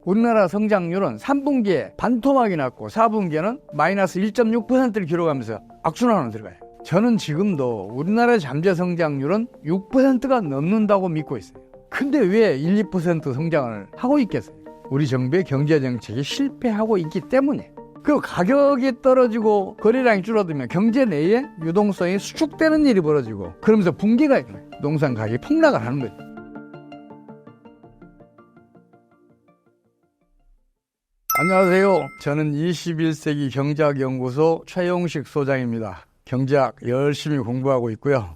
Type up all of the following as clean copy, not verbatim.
우리나라 성장률은 3분기에 반토막이 났고 4분기에는 마이너스 1.6%를 기록하면서 악순환으로 들어가요. 저는 지금도 우리나라의 잠재 성장률은 6%가 넘는다고 믿고 있어요. 근데 왜 1, 2% 성장을 하고 있겠어요? 우리 정부의 경제정책이 실패하고 있기 때문에. 그리고 가격이 떨어지고 거래량이 줄어들면 경제 내에 유동성이 수축되는 일이 벌어지고 그러면서 붕괴가 일어나요. 부동산 가격이 폭락을 하는 거죠. 안녕하세요. 저는 21세기 경제학연구소 최용식 소장입니다. 경제학 열심히 공부하고 있고요.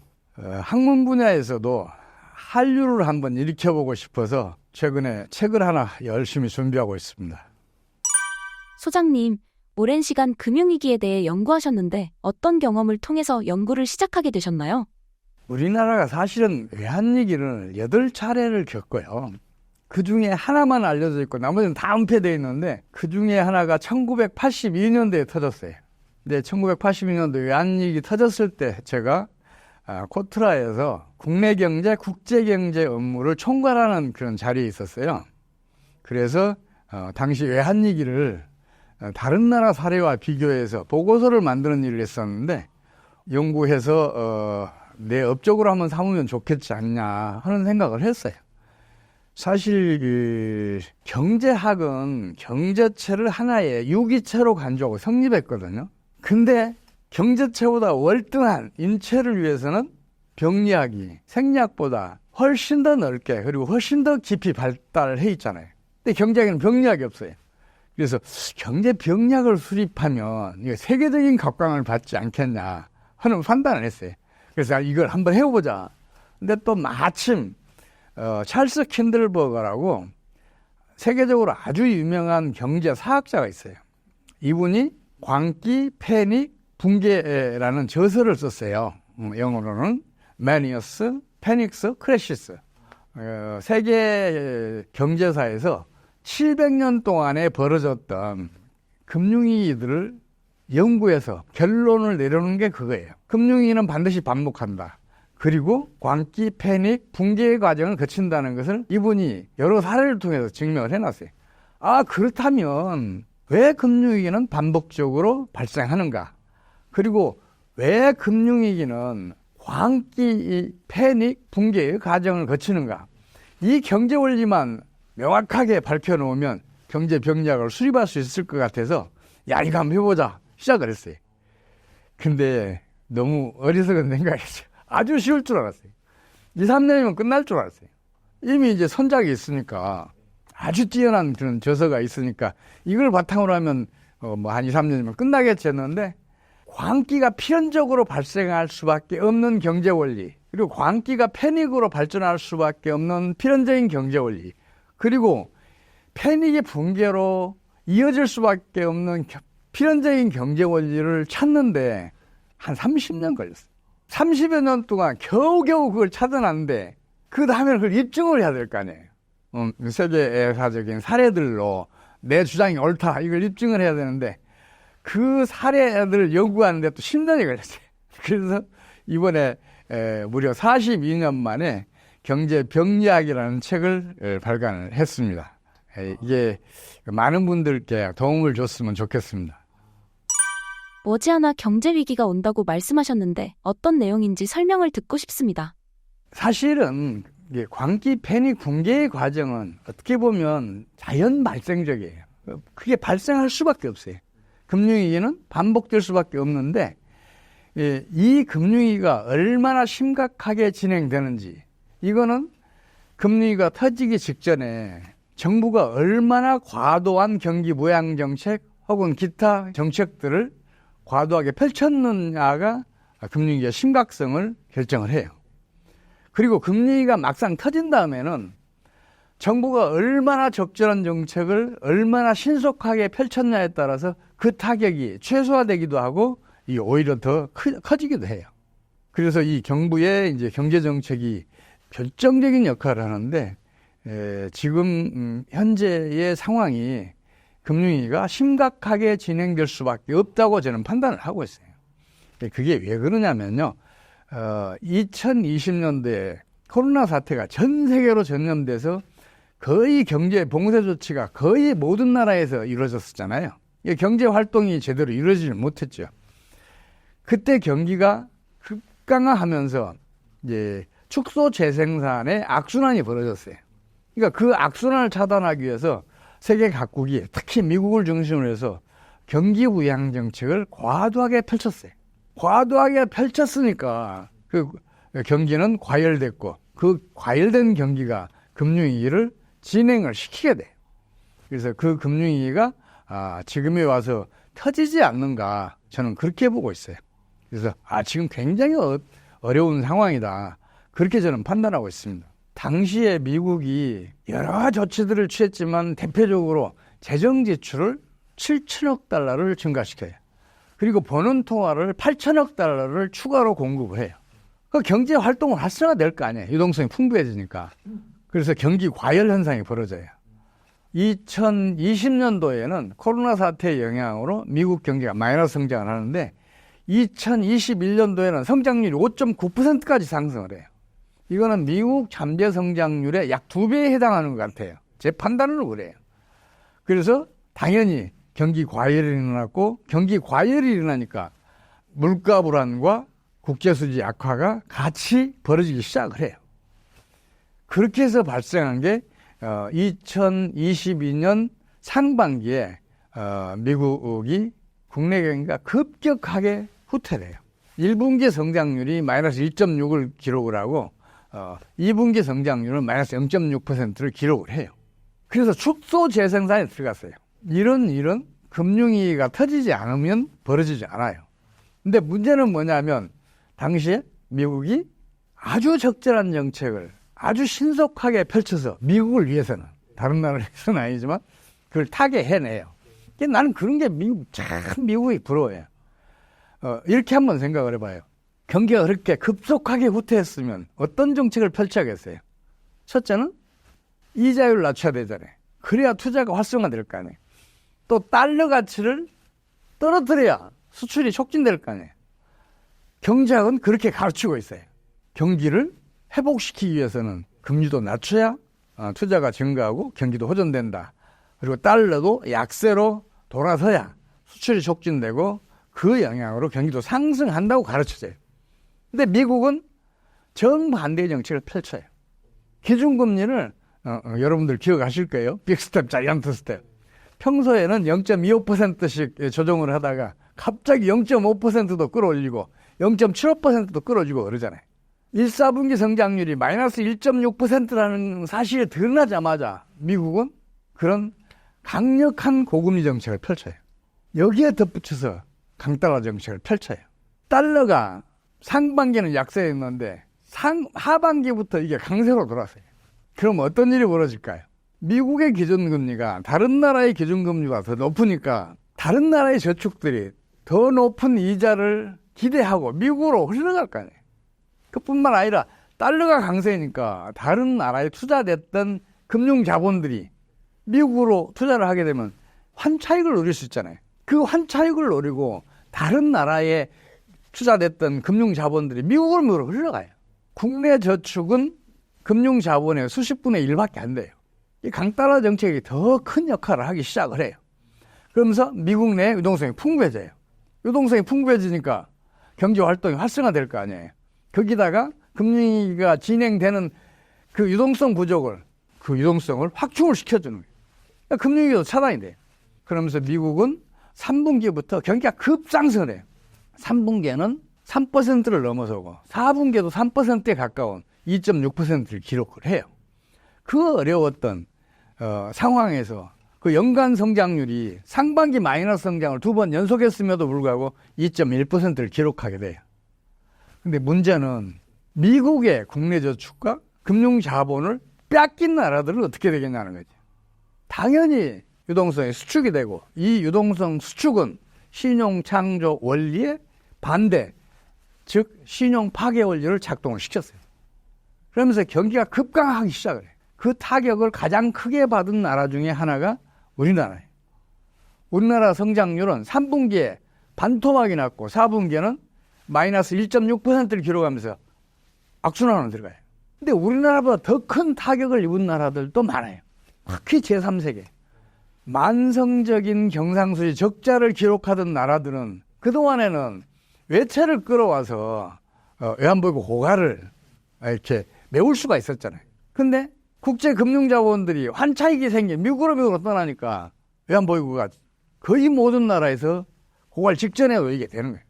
학문 분야에서도 한류를 한번 일으켜보고 싶어서 최근에 책을 하나 열심히 준비하고 있습니다. 소장님, 오랜 시간 금융위기에 대해 연구하셨는데 어떤 경험을 통해서 연구를 시작하게 되셨나요? 우리나라가 사실은 외환위기를 8차례를 겪어요. 그 중에 하나만 알려져 있고 나머지는 다 은폐되어 있는데 그 중에 하나가 1982년도에 터졌어요. 근데 1982년도 외환위기 터졌을 때 제가 코트라에서 국내 경제, 국제 경제 업무를 총괄하는 그런 자리에 있었어요. 그래서 당시 외환위기를 다른 나라 사례와 비교해서 보고서를 만드는 일을 했었는데 연구해서 내 업적으로 한번 삼으면 좋겠지 않냐 하는 생각을 했어요. 사실 경제학은 경제체를 하나의 유기체로 간주하고 성립했거든요. 근데 경제체보다 월등한 인체를 위해서는 병리학이 생리학보다 훨씬 더 넓게 그리고 훨씬 더 깊이 발달해 있잖아요. 근데 경제학에는 병리학이 없어요. 그래서 경제 병리학을 수립하면 이거 세계적인 각광을 받지 않겠냐 하는 판단을 했어요. 그래서 이걸 한번 해보자. 근데 또 마침 찰스 킨들버거라고 세계적으로 아주 유명한 경제 사학자가 있어요. 이분이 광기, 패닉, 붕괴라는 저서를 썼어요. 영어로는 매니어스, 패닉스, 크래시스. 세계 경제사에서 700년 동안에 벌어졌던 금융위기들을 연구해서 결론을 내려놓은 게 그거예요. 금융위기는 반드시 반복한다. 그리고 광기, 패닉, 붕괴의 과정을 거친다는 것을 이분이 여러 사례를 통해서 증명을 해놨어요. 그렇다면 왜 금융위기는 반복적으로 발생하는가? 그리고 왜 금융위기는 광기, 패닉, 붕괴의 과정을 거치는가? 이 경제 원리만 명확하게 밝혀놓으면 경제 병리학을 수립할 수 있을 것 같아서 이거 한번 해보자 시작을 했어요. 근데 너무 어리석은 생각이었어요. 아주 쉬울 줄 알았어요. 2, 3년이면 끝날 줄 알았어요. 이미 이제 선작이 있으니까 아주 뛰어난 그런 저서가 있으니까 이걸 바탕으로 하면 한 2, 3년이면 끝나겠지 했는데 광기가 필연적으로 발생할 수밖에 없는 경제 원리, 그리고 광기가 패닉으로 발전할 수밖에 없는 필연적인 경제 원리, 그리고 패닉의 붕괴로 이어질 수밖에 없는 필연적인 경제 원리를 찾는데 한 30년 걸렸어요. 30여 년 동안 겨우겨우 그걸 찾아놨는데 그 다음에 그걸 입증을 해야 될 거 아니에요. 세계사적인 사례들로 내 주장이 옳다 이걸 입증을 해야 되는데 그 사례들을 연구하는데 또 10년이 걸렸어요. 그래서 이번에 무려 42년 만에 경제병리학이라는 책을 발간을 했습니다. 이게 많은 분들께 도움을 줬으면 좋겠습니다. 머지않아 경제위기가 온다고 말씀하셨는데 어떤 내용인지 설명을 듣고 싶습니다. 사실은 광기, 패닉, 붕괴의 과정은 어떻게 보면 자연 발생적이에요. 그게 발생할 수밖에 없어요. 금융위기는 반복될 수밖에 없는데 이 금융위기가 얼마나 심각하게 진행되는지 이거는 금융위기가 터지기 직전에 정부가 얼마나 과도한 경기 부양 정책 혹은 기타 정책들을 과도하게 펼쳤느냐가 금융위기의 심각성을 결정을 해요. 그리고 금융위기가 막상 터진 다음에는 정부가 얼마나 적절한 정책을 얼마나 신속하게 펼쳤냐에 따라서 그 타격이 최소화되기도 하고 오히려 더 커지기도 해요. 그래서 이 정부의 이제 경제 정책이 결정적인 역할을 하는데 지금 현재의 상황이 금융위기가 심각하게 진행될 수밖에 없다고 저는 판단을 하고 있어요. 그게 왜 그러냐면요. 2020년도에 코로나 사태가 전 세계로 전염돼서 거의 경제 봉쇄 조치가 거의 모든 나라에서 이루어졌었잖아요. 경제 활동이 제대로 이루어지지 못했죠. 그때 경기가 급강하하면서 이제 축소 재생산의 악순환이 벌어졌어요. 그러니까 그 악순환을 차단하기 위해서 세계 각국이 특히 미국을 중심으로 해서 경기 부양 정책을 과도하게 펼쳤어요. 과도하게 펼쳤으니까 그 경기는 과열됐고 그 과열된 경기가 금융위기를 진행을 시키게 돼요. 그래서 그 금융위기가 지금에 와서 터지지 않는가 저는 그렇게 보고 있어요. 그래서 지금 굉장히 어려운 상황이다. 그렇게 저는 판단하고 있습니다. 당시에 미국이 여러 조치들을 취했지만 대표적으로 재정 지출을 7천억 달러를 증가시켜요. 그리고 버는 통화를 8천억 달러를 추가로 공급을 해요. 그 경제 활동은 활성화될 거 아니에요. 유동성이 풍부해지니까. 그래서 경기 과열 현상이 벌어져요. 2020년도에는 코로나 사태의 영향으로 미국 경기가 마이너스 성장을 하는데 2021년도에는 성장률이 5.9%까지 상승을 해요. 이거는 미국 잠재 성장률의 약 2배에 해당하는 것 같아요. 제 판단으로 그래요. 그래서 당연히 경기 과열이 일어났고 경기 과열이 일어나니까 물가 불안과 국제수지 악화가 같이 벌어지기 시작을 해요. 그렇게 해서 발생한 게 2022년 상반기에 미국이 국내 경기가 급격하게 후퇴를 해요. 1분기 성장률이 마이너스 1.6을 기록을 하고 2분기 성장률은 마이너스 0.6%를 기록을 해요. 그래서 축소 재생산에 들어갔어요. 이런 일은 금융위기가 터지지 않으면 벌어지지 않아요. 근데 문제는 뭐냐면 당시에 미국이 아주 적절한 정책을 아주 신속하게 펼쳐서 미국을 위해서는 다른 나라를 위해서는 아니지만 그걸 타게 해내요. 나는 그런 게 미국이 부러워요. 이렇게 한번 생각을 해봐요. 경기가 그렇게 급속하게 후퇴했으면 어떤 정책을 펼쳐야겠어요? 첫째는 이자율을 낮춰야 되잖아요. 그래야 투자가 활성화될 거 아니에요. 또 달러 가치를 떨어뜨려야 수출이 촉진될 거 아니에요. 경제학은 그렇게 가르치고 있어요. 경기를 회복시키기 위해서는 금리도 낮춰야 투자가 증가하고 경기도 호전된다. 그리고 달러도 약세로 돌아서야 수출이 촉진되고 그 영향으로 경기도 상승한다고 가르쳐져요. 근데 미국은 정반대의 정책을 펼쳐요. 기준금리를 여러분들 기억하실 거예요. 빅스텝, 자이언트 스텝. 평소에는 0.25%씩 조정을 하다가 갑자기 0.5%도 끌어올리고 0.75%도 끌어주고 그러잖아요. 1, 4분기 성장률이 마이너스 1.6%라는 사실이 드러나자마자 미국은 그런 강력한 고금리 정책을 펼쳐요. 여기에 덧붙여서 강달러 정책을 펼쳐요. 달러가 상반기는 약세였는데 하반기부터 이게 강세로 돌아서요. 그럼 어떤 일이 벌어질까요? 미국의 기준금리가 다른 나라의 기준금리가 더 높으니까 다른 나라의 저축들이 더 높은 이자를 기대하고 미국으로 흘러갈 거 아니에요. 그뿐만 아니라 달러가 강세니까 다른 나라에 투자됐던 금융자본들이 미국으로 투자를 하게 되면 환차익을 노릴 수 있잖아요. 그 환차익을 노리고 다른 나라에 투자됐던 금융자본들이 미국으로 흘러가요. 국내 저축은 금융자본의 수십 분의 1밖에 안 돼요. 이 강달러 정책이 더 큰 역할을 하기 시작을 해요. 그러면서 미국 내 유동성이 풍부해져요. 유동성이 풍부해지니까 경제활동이 활성화될 거 아니에요. 거기다가 금융위기가 진행되는 그 유동성 부족을, 그 유동성을 확충을 시켜주는 거예요. 그러니까 금융위기도 차단이 돼요. 그러면서 미국은 3분기부터 경기가 급상승을 해요. 3분기에는 3%를 넘어서고 4분기에도 3%에 가까운 2.6%를 기록을 해요. 그 어려웠던 상황에서 그 연간 성장률이 상반기 마이너스 성장을 2번 연속했음에도 불구하고 2.1%를 기록하게 돼요. 근데 문제는 미국의 국내 저축과 금융자본을 뺏긴 나라들은 어떻게 되겠냐는 거죠. 당연히 유동성이 수축이 되고 이 유동성 수축은 신용창조 원리의 반대, 즉 신용 파괴 원리를 작동을 시켰어요. 그러면서 경기가 급강하기 시작을 해요. 그 타격을 가장 크게 받은 나라 중에 하나가 우리나라예요. 우리나라 성장률은 3분기에 반토막이 났고 4분기에는 마이너스 1.6%를 기록하면서 악순환으로 들어가요. 근데 우리나라보다 더 큰 타격을 입은 나라들도 많아요. 특히 제3세계 만성적인 경상수지 적자를 기록하던 나라들은 그동안에는 외채를 끌어와서 외환보유고 고갈을 이렇게 메울 수가 있었잖아요. 근데 국제금융자본들이 환차익이 생긴 미국으로 떠나니까 외환보유고가 거의 모든 나라에서 고갈 직전에 놓이게 되는 거예요.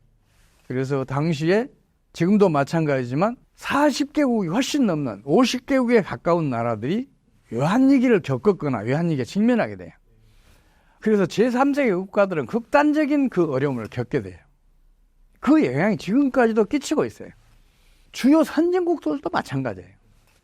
그래서 당시에 지금도 마찬가지지만 40개국이 훨씬 넘는 50개국에 가까운 나라들이 외환위기를 겪었거나 외환위기에 직면하게 돼요. 그래서 제3세계 국가들은 극단적인 그 어려움을 겪게 돼요. 그 영향이 지금까지도 끼치고 있어요. 주요 선진국들도 마찬가지예요.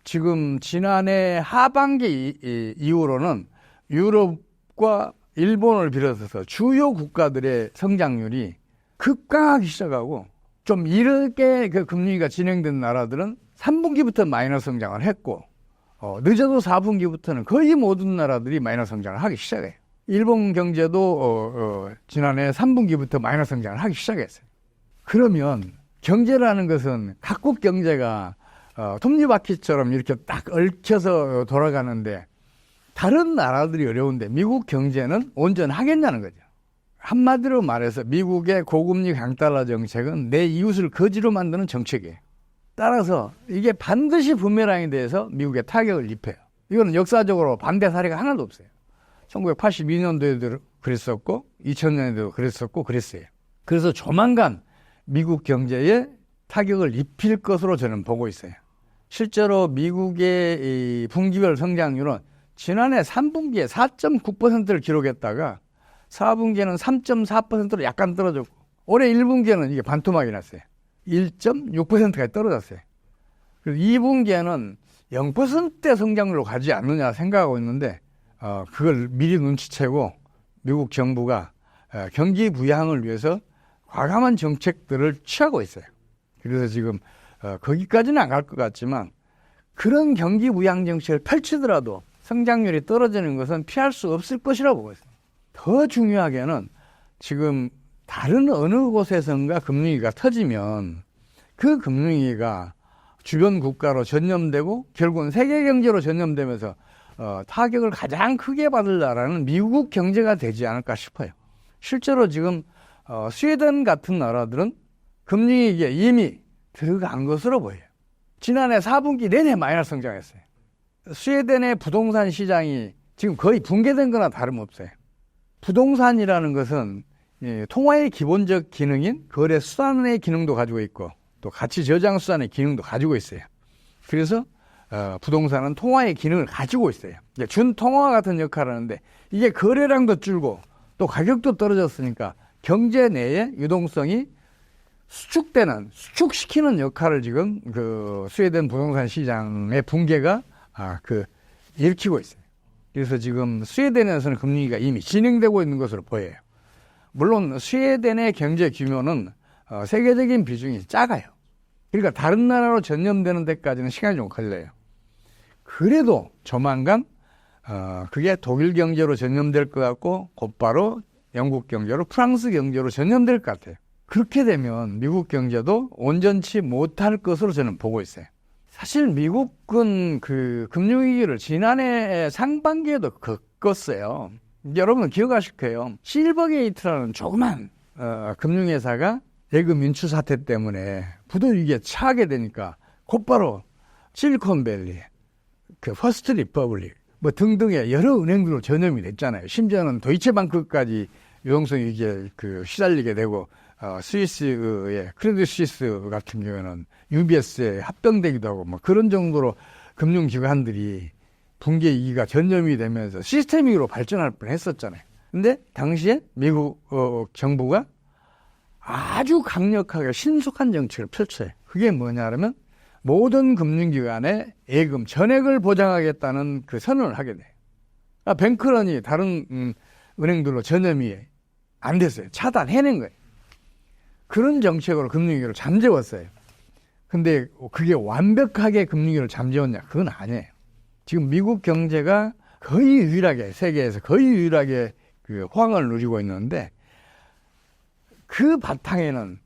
지금 지난해 하반기 이후로는 유럽과 일본을 비롯해서 주요 국가들의 성장률이 급강하기 시작하고 좀 이르게 그 금리가 진행된 나라들은 3분기부터 마이너스 성장을 했고 늦어도 4분기부터는 거의 모든 나라들이 마이너스 성장을 하기 시작해요. 일본 경제도 지난해 3분기부터 마이너스 성장을 하기 시작했어요. 그러면 경제라는 것은 각국 경제가 톱니바퀴처럼 이렇게 딱 얽혀서 돌아가는데 다른 나라들이 어려운데 미국 경제는 온전하겠냐는 거죠. 한마디로 말해서 미국의 고금리 강달러 정책은 내 이웃을 거지로 만드는 정책이에요. 따라서 이게 반드시 부메랑에 대해서 미국에 타격을 입혀요. 이거는 역사적으로 반대 사례가 하나도 없어요. 1982년도에도 그랬었고 2000년에도 그랬었고 그랬어요. 그래서 조만간 미국 경제에 타격을 입힐 것으로 저는 보고 있어요. 실제로 미국의 이 분기별 성장률은 지난해 3분기에 4.9%를 기록했다가 4분기에는 3.4%로 약간 떨어졌고 올해 1분기에는 이게 반토막이 났어요. 1.6%까지 떨어졌어요. 그래서 2분기에는 0%대 성장률로 가지 않느냐 생각하고 있는데 그걸 미리 눈치채고 미국 정부가 경기 부양을 위해서 과감한 정책들을 취하고 있어요. 그래서 지금 거기까지는 안 갈 것 같지만 그런 경기 부양 정책을 펼치더라도 성장률이 떨어지는 것은 피할 수 없을 것이라고 보고 있습니다. 더 중요하게는 지금 다른 어느 곳에선가 금융위기가 터지면 그 금융위기가 주변 국가로 전염되고 결국은 세계 경제로 전염되면서 타격을 가장 크게 받을 나라는 미국 경제가 되지 않을까 싶어요. 실제로 지금 스웨덴 같은 나라들은 금융위기에 이미 들어간 것으로 보여요. 지난해 4분기 내내 마이너스 성장했어요. 스웨덴의 부동산 시장이 지금 거의 붕괴된 거나 다름없어요. 부동산이라는 것은 통화의 기본적 기능인 거래 수단의 기능도 가지고 있고 또 가치 저장 수단의 기능도 가지고 있어요. 그래서 부동산은 통화의 기능을 가지고 있어요. 준통화 같은 역할을 하는데 이게 거래량도 줄고 또 가격도 떨어졌으니까 경제 내에 유동성이 수축시키는 역할을 지금 그 스웨덴 부동산 시장의 붕괴가 일으키고 있어요. 그래서 지금 스웨덴에서는 금융위기가 이미 진행되고 있는 것으로 보여요. 물론 스웨덴의 경제 규모는 세계적인 비중이 작아요. 그러니까 다른 나라로 전염되는 데까지는 시간이 좀 걸려요. 그래도 조만간 그게 독일 경제로 전염될 것 같고 곧바로 영국 경제로 프랑스 경제로 전염될 것 같아요. 그렇게 되면 미국 경제도 온전치 못할 것으로 저는 보고 있어요. 사실 미국은 그 금융위기를 지난해 상반기에도 겪었어요. 여러분은 기억하실 거예요. 실버게이트라는 조그만 금융회사가 예금 인출 사태 때문에 부도위기에 처하게 되니까 곧바로 실리콘밸리, 그 퍼스트 리퍼블릭 뭐 등등의 여러 은행들로 전염이 됐잖아요. 심지어는 도이체방크까지 유동성 위기에 시달리게 되고 스위스의 크레딧 스위스 같은 경우에는 UBS에 합병되기도 하고 뭐 그런 정도로 금융기관들이 붕괴 위기가 전염이 되면서 시스템으로 발전할 뻔했었잖아요. 근데 당시에 미국 정부가 아주 강력하게 신속한 정책을 펼쳐요. 그게 뭐냐면 모든 금융기관의 예금 전액을 보장하겠다는 그 선언을 하게 돼요. 뱅크런이 다른 은행들로 전염이 안 됐어요. 차단해낸 거예요. 그런 정책으로 금융위기를 잠재웠어요. 근데 그게 완벽하게 금융위기를 잠재웠냐? 그건 아니에요. 지금 미국 경제가 거의 유일하게 세계에서 거의 유일하게 그 호황을 누리고 있는데 그 바탕에는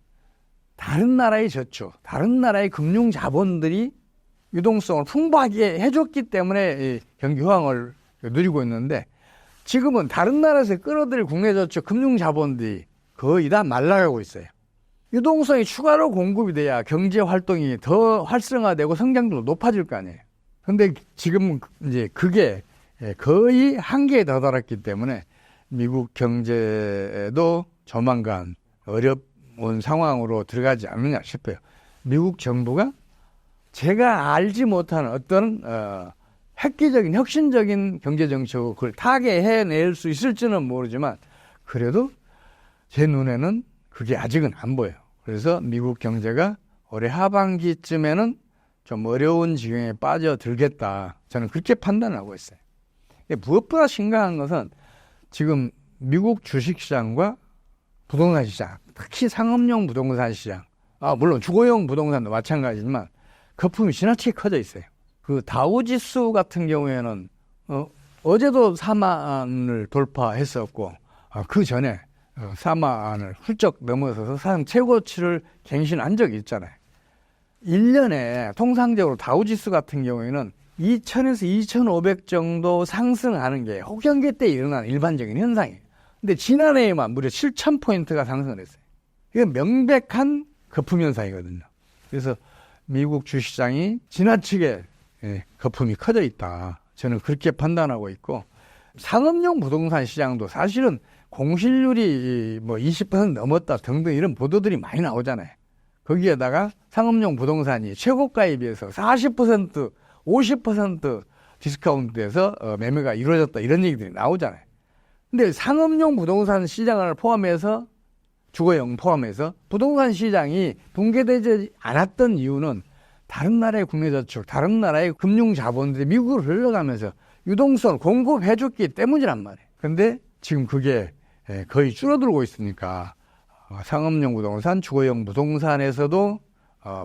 다른 나라의 저축, 다른 나라의 금융 자본들이 유동성을 풍부하게 해줬기 때문에 경기 호황을 누리고 있는데 지금은 다른 나라에서 끌어들일 국내저축 금융자본들이 거의 다 말라가고 있어요. 유동성이 추가로 공급이 돼야 경제 활동이 더 활성화되고 성장도 높아질 거 아니에요. 근데 지금 이제 그게 거의 한계에 다다랐기 때문에 미국 경제도 조만간 어려운 상황으로 들어가지 않느냐 싶어요. 미국 정부가 제가 알지 못하는 어떤 획기적인 혁신적인 경제 정책을 타개해낼 수 있을지는 모르지만 그래도 제 눈에는 그게 아직은 안 보여요. 그래서 미국 경제가 올해 하반기쯤에는 좀 어려운 지경에 빠져들겠다. 저는 그렇게 판단하고 있어요. 무엇보다 심각한 것은 지금 미국 주식시장과 부동산 시장, 특히 상업용 부동산 시장, 물론 주거용 부동산도 마찬가지지만 거품이 지나치게 커져 있어요. 그 다우지수 같은 경우에는 어제도 4만을 돌파했었고 그 전에 4만을 훌쩍 넘어서서 사상 최고치를 갱신한 적이 있잖아요. 1년에 통상적으로 다우지수 같은 경우에는 2,000에서 2,500 정도 상승하는 게 혹연기 때 일어나는 일반적인 현상이에요. 근데 지난해에만 무려 7,000포인트가 상승을 했어요. 이게 명백한 거품 현상이거든요. 그래서 미국 주식시장이 지나치게 거품이 커져 있다. 저는 그렇게 판단하고 있고 상업용 부동산 시장도 사실은 공실률이 뭐 20% 넘었다 등등 이런 보도들이 많이 나오잖아요. 거기에다가 상업용 부동산이 최고가에 비해서 40%, 50% 디스카운트돼서 매매가 이루어졌다 이런 얘기들이 나오잖아요. 근데 상업용 부동산 시장을 포함해서 주거용 포함해서 부동산 시장이 붕괴되지 않았던 이유는 다른 나라의 국내저축, 다른 나라의 금융자본들이 미국으로 흘러가면서 유동성을 공급해줬기 때문이란 말이에요. 근데 지금 그게 거의 줄어들고 있으니까 상업용 부동산, 주거용 부동산에서도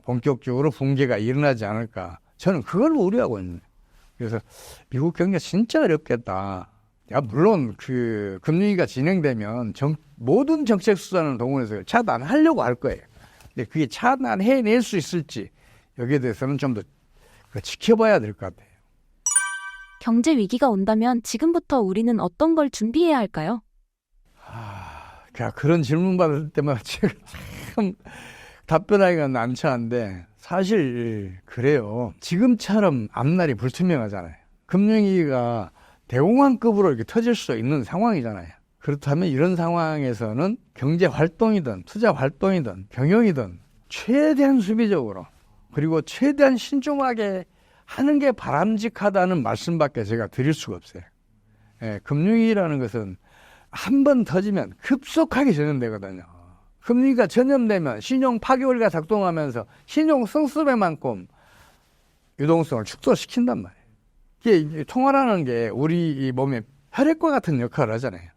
본격적으로 붕괴가 일어나지 않을까. 저는 그걸 우려하고 있는 거예요. 그래서 미국 경기가 진짜 어렵겠다. 물론 그 금융위기가 진행되면 모든 정책 수단을 동원해서 차단하려고 할 거예요. 근데 그게 차단해낼 수 있을지 여기에 대해서는 좀 더 지켜봐야 될 것 같아요. 경제 위기가 온다면 지금부터 우리는 어떤 걸 준비해야 할까요? 그런 질문 받을 때마다 제가 참 답변하기가 난처한데 사실 그래요. 지금처럼 앞날이 불투명하잖아요. 금융위기가 대공황급으로 이렇게 터질 수 있는 상황이잖아요. 그렇다면 이런 상황에서는 경제 활동이든 투자 활동이든 경영이든 최대한 수비적으로 그리고 최대한 신중하게 하는 게 바람직하다는 말씀밖에 제가 드릴 수가 없어요. 금융위기라는 것은 한 번 터지면 급속하게 전염되거든요. 금리가 전염되면 신용 파괴원리가 작동하면서 신용 성수배만큼 유동성을 축소시킨단 말이에요. 이게 통화라는 게 우리 몸에 혈액과 같은 역할을 하잖아요.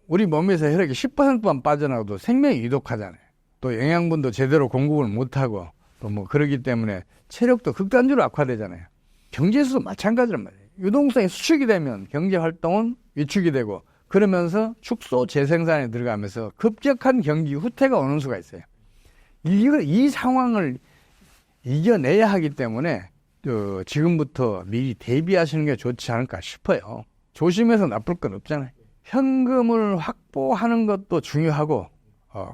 우리 몸에서 혈액이 10%만 빠져나가도 생명이 위독하잖아요. 또 영양분도 제대로 공급을 못하고 또 뭐 그러기 때문에 체력도 극단적으로 악화되잖아요. 경제에서도 마찬가지란 말이에요. 유동성이 수축이 되면 경제 활동은 위축이 되고 그러면서 축소 재생산에 들어가면서 급격한 경기 후퇴가 오는 수가 있어요. 이 상황을 이겨내야 하기 때문에 지금부터 미리 대비하시는 게 좋지 않을까 싶어요. 조심해서 나쁠 건 없잖아요. 현금을 확보하는 것도 중요하고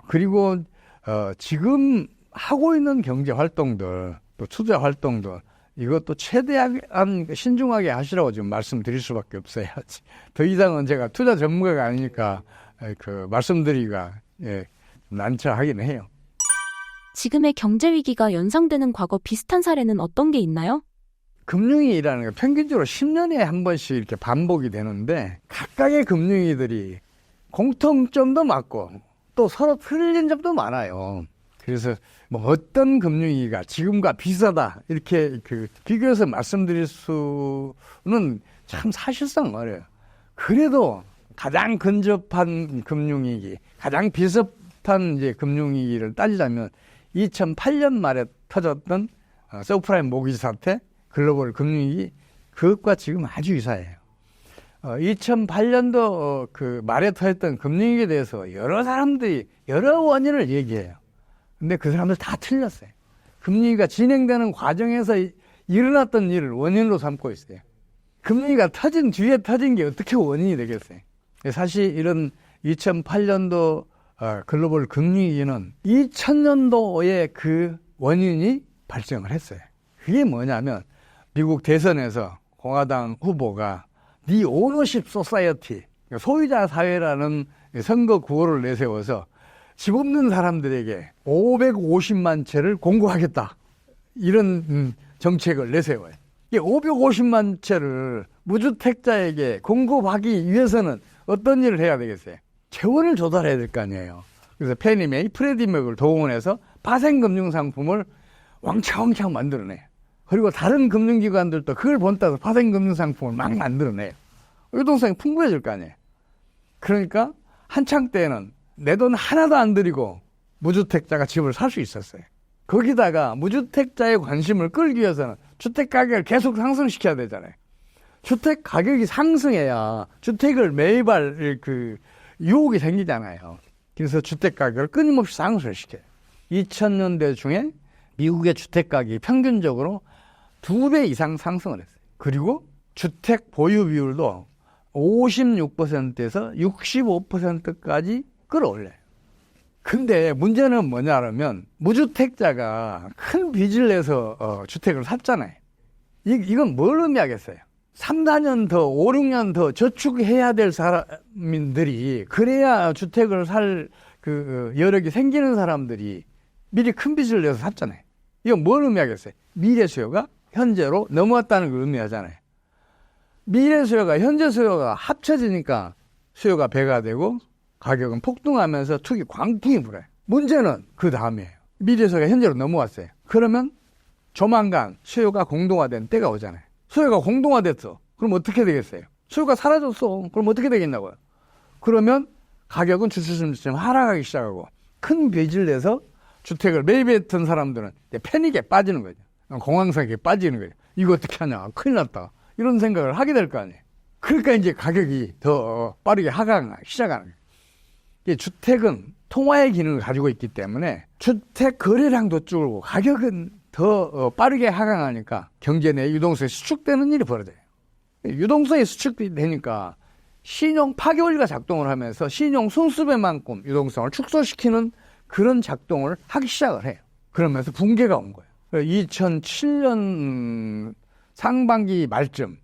그리고 지금 하고 있는 경제 활동들 또 투자 활동들 이것도 최대한 신중하게 하시라고 지금 말씀드릴 수밖에 없어요. 더 이상은 제가 투자 전문가가 아니니까 말씀드리기가 난처하긴 해요. 지금의 경제 위기가 연상되는 과거 비슷한 사례는 어떤 게 있나요? 금융위기라는 게 평균적으로 10년에 한 번씩 이렇게 반복이 되는데 각각의 금융위기들이 공통점도 많고 또 서로 틀린 점도 많아요. 그래서 뭐 어떤 금융위기가 지금과 비슷하다 이렇게 비교해서 말씀드릴 수는 참 사실상 어려워요. 그래도 가장 근접한 금융위기, 가장 비슷한 이제 금융위기를 따지자면 2008년 말에 터졌던 서프라임 모기지 사태, 글로벌 금융위기 그것과 지금 아주 유사해요. 2008년도 그 말에 터졌던 금융위기에 대해서 여러 사람들이 여러 원인을 얘기해요. 근데 그 사람들 다 틀렸어요. 금융위기가 진행되는 과정에서 일어났던 일을 원인으로 삼고 있어요. 금융위기가 터진 뒤에 터진 게 어떻게 원인이 되겠어요? 사실 이런 2008년도 글로벌 금융위기는 2000년도에 그 원인이 발생을 했어요. 그게 뭐냐면 미국 대선에서 공화당 후보가 The Ownership Society, 소유자 사회라는 선거 구호를 내세워서 집 없는 사람들에게 550만 채를 공급하겠다. 이런 정책을 내세워요. 이 550만 채를 무주택자에게 공급하기 위해서는 어떤 일을 해야 되겠어요? 재원을 조달해야 될 거 아니에요. 그래서 페니메이, 프레디맥을 동원해서 파생금융상품을 왕창왕창 만들어내요. 그리고 다른 금융기관들도 그걸 본따서 파생금융상품을 막 만들어내요. 유동성이 풍부해질 거 아니에요. 그러니까 한창 때는 내 돈 하나도 안 들이고 무주택자가 집을 살 수 있었어요. 거기다가 무주택자의 관심을 끌기 위해서는 주택 가격을 계속 상승시켜야 되잖아요. 주택 가격이 상승해야 주택을 매입할 그 유혹이 생기잖아요. 그래서 주택 가격을 끊임없이 상승을 시켜요. 2000년대 중에 미국의 주택 가격이 평균적으로 2배 이상 상승을 했어요. 그리고 주택 보유 비율도 56%에서 65%까지 끌어올려요. 근데 문제는 뭐냐면 무주택자가 큰 빚을 내서 주택을 샀잖아요. 이건 뭘 의미하겠어요? 3, 4년 더, 5, 6년 더 저축해야 될 사람들이 그래야 주택을 살 그 여력이 생기는 사람들이 미리 큰 빚을 내서 샀잖아요. 이건 뭘 의미하겠어요? 미래 수요가 현재로 넘어왔다는 걸 의미하잖아요. 미래 수요가 현재 수요가 합쳐지니까 수요가 배가 되고 가격은 폭등하면서 투기 광풍이 불어요. 문제는 그 다음이에요. 미래 수요가 현재로 넘어왔어요. 그러면 조만간 수요가 공동화된 때가 오잖아요. 수요가 공동화됐어. 그럼 어떻게 되겠어요? 수요가 사라졌어. 그럼 어떻게 되겠냐고요? 그러면 가격은 주춤주춤 하락하기 시작하고 큰 빚을 내서 주택을 매입했던 사람들은 패닉에 빠지는 거죠. 공황상에 빠지는 거죠. 이거 어떻게 하냐? 큰일 났다. 이런 생각을 하게 될 거 아니에요. 그러니까 이제 가격이 더 빠르게 하강하기 시작하는 거예요. 주택은 통화의 기능을 가지고 있기 때문에 주택 거래량도 줄고 가격은 더 빠르게 하강하니까 경제 내 유동성이 수축되는 일이 벌어져요. 유동성이 수축이 되니까 신용 파괴원리가 작동을 하면서 신용 순수배만큼 유동성을 축소시키는 그런 작동을 하기 시작을 해요. 그러면서 붕괴가 온 거예요. 2007년 상반기 말쯤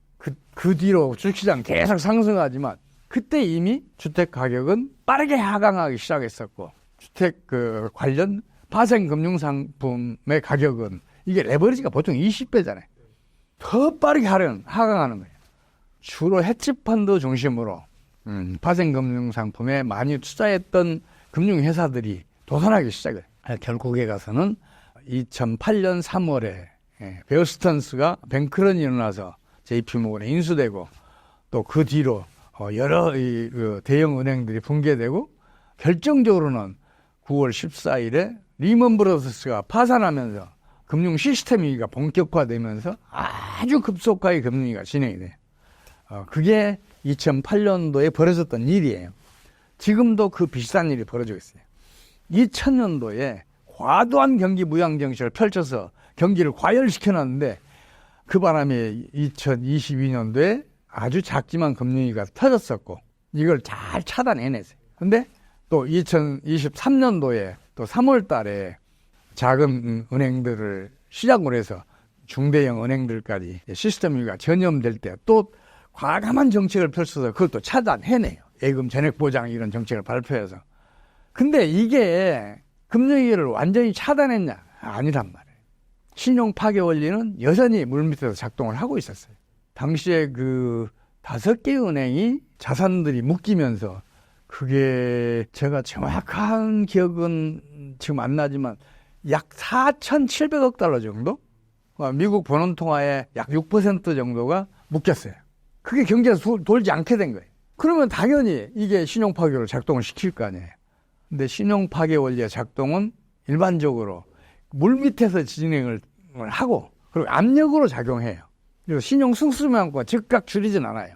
그 뒤로 주식시장 계속 상승하지만 그때 이미 주택 가격은 빠르게 하강하기 시작했었고 주택 관련 파생금융상품의 가격은 이게 레버리지가 보통 20배잖아요. 더 빠르게 하강하는 거예요. 주로 헤지펀드 중심으로 파생금융상품에 많이 투자했던 금융회사들이 도산하기 시작해요. 결국에 가서는 2008년 3월에 베어스턴스가 뱅크런이 일어나서 JP모건에 인수되고 또 그 뒤로 여러 대형 은행들이 붕괴되고 결정적으로는 9월 14일에 리먼 브러더스가 파산하면서 금융 시스템 위기가 본격화되면서 아주 급속하게 금융위기가 진행이 돼요. 그게 2008년도에 벌어졌던 일이에요. 지금도 그 비슷한 일이 벌어지고 있어요. 2000년도에 과도한 경기 무양 정책을 펼쳐서 경기를 과열시켜놨는데 그 바람에 2022년도에 아주 작지만 금융위기가 터졌었고 이걸 잘 차단해냈어요. 근데 또 2023년도에 또 3월 달에 작은 은행들을 시작으로 해서 중대형 은행들까지 시스템 위기가 전염될 때 또 과감한 정책을 펼쳐서 그걸 또 차단해내요. 예금 전액 보장 이런 정책을 발표해서. 근데 이게 금융위기를 완전히 차단했냐? 아니란 말이에요. 신용 파괴 원리는 여전히 물밑에서 작동을 하고 있었어요. 당시에 그 5개 은행이 자산들이 묶이면서 그게 제가 정확한 기억은 지금 안 나지만 약 4,700억 달러 정도? 미국 본원통화의 약 6% 정도가 묶였어요. 그게 경제가 돌지 않게 된 거예요. 그러면 당연히 이게 신용 파괴를 작동을 시킬 거 아니에요. 근데 신용 파괴 원리의 작동은 일반적으로 물밑에서 진행을 하고 그리고 압력으로 작용해요. 그리고 신용 승수만큼과 즉각 줄이진 않아요.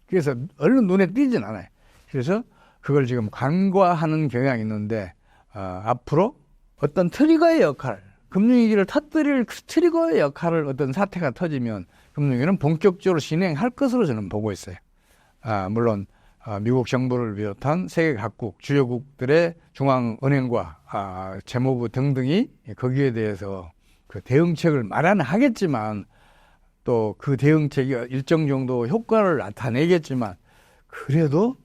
그래서 얼른 눈에 띄진 않아요. 그래서 그걸 지금 간과하는 경향이 있는데 앞으로 어떤 트리거의 역할, 금융위기를 터뜨릴 트리거의 역할을 어떤 사태가 터지면 금융위기는 본격적으로 진행할 것으로 저는 보고 있어요. 물론 미국 정부를 비롯한 세계 각국 주요국들의 중앙은행과 재무부 등등이 거기에 대해서 그 대응책을 마련하겠지만 또 그 대응책이 일정 정도 효과를 나타내겠지만 그래도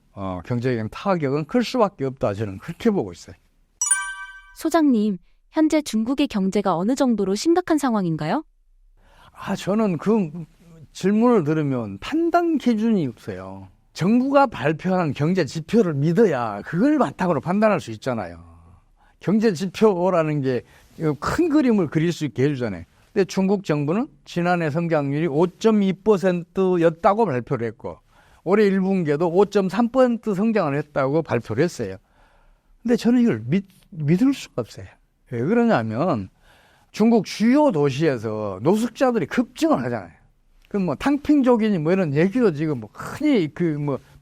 경제적인 타격은 클 수밖에 없다. 저는 그렇게 보고 있어요. 소장님, 현재 중국의 경제가 어느 정도로 심각한 상황인가요? 저는 그 질문을 들으면 판단 기준이 없어요. 정부가 발표한 경제 지표를 믿어야 그걸 바탕으로 판단할 수 있잖아요. 경제 지표라는 게 큰 그림을 그릴 수 있게 해주잖아요. 근데 중국 정부는 지난해 성장률이 5.2%였다고 발표를 했고 올해 1분기에도 5.3% 성장을 했다고 발표를 했어요. 근데 저는 이걸 믿을 수가 없어요. 왜 그러냐면 중국 주요 도시에서 노숙자들이 급증을 하잖아요. 그 뭐 탕핑족이니 뭐 이런 얘기도 지금 뭐 흔히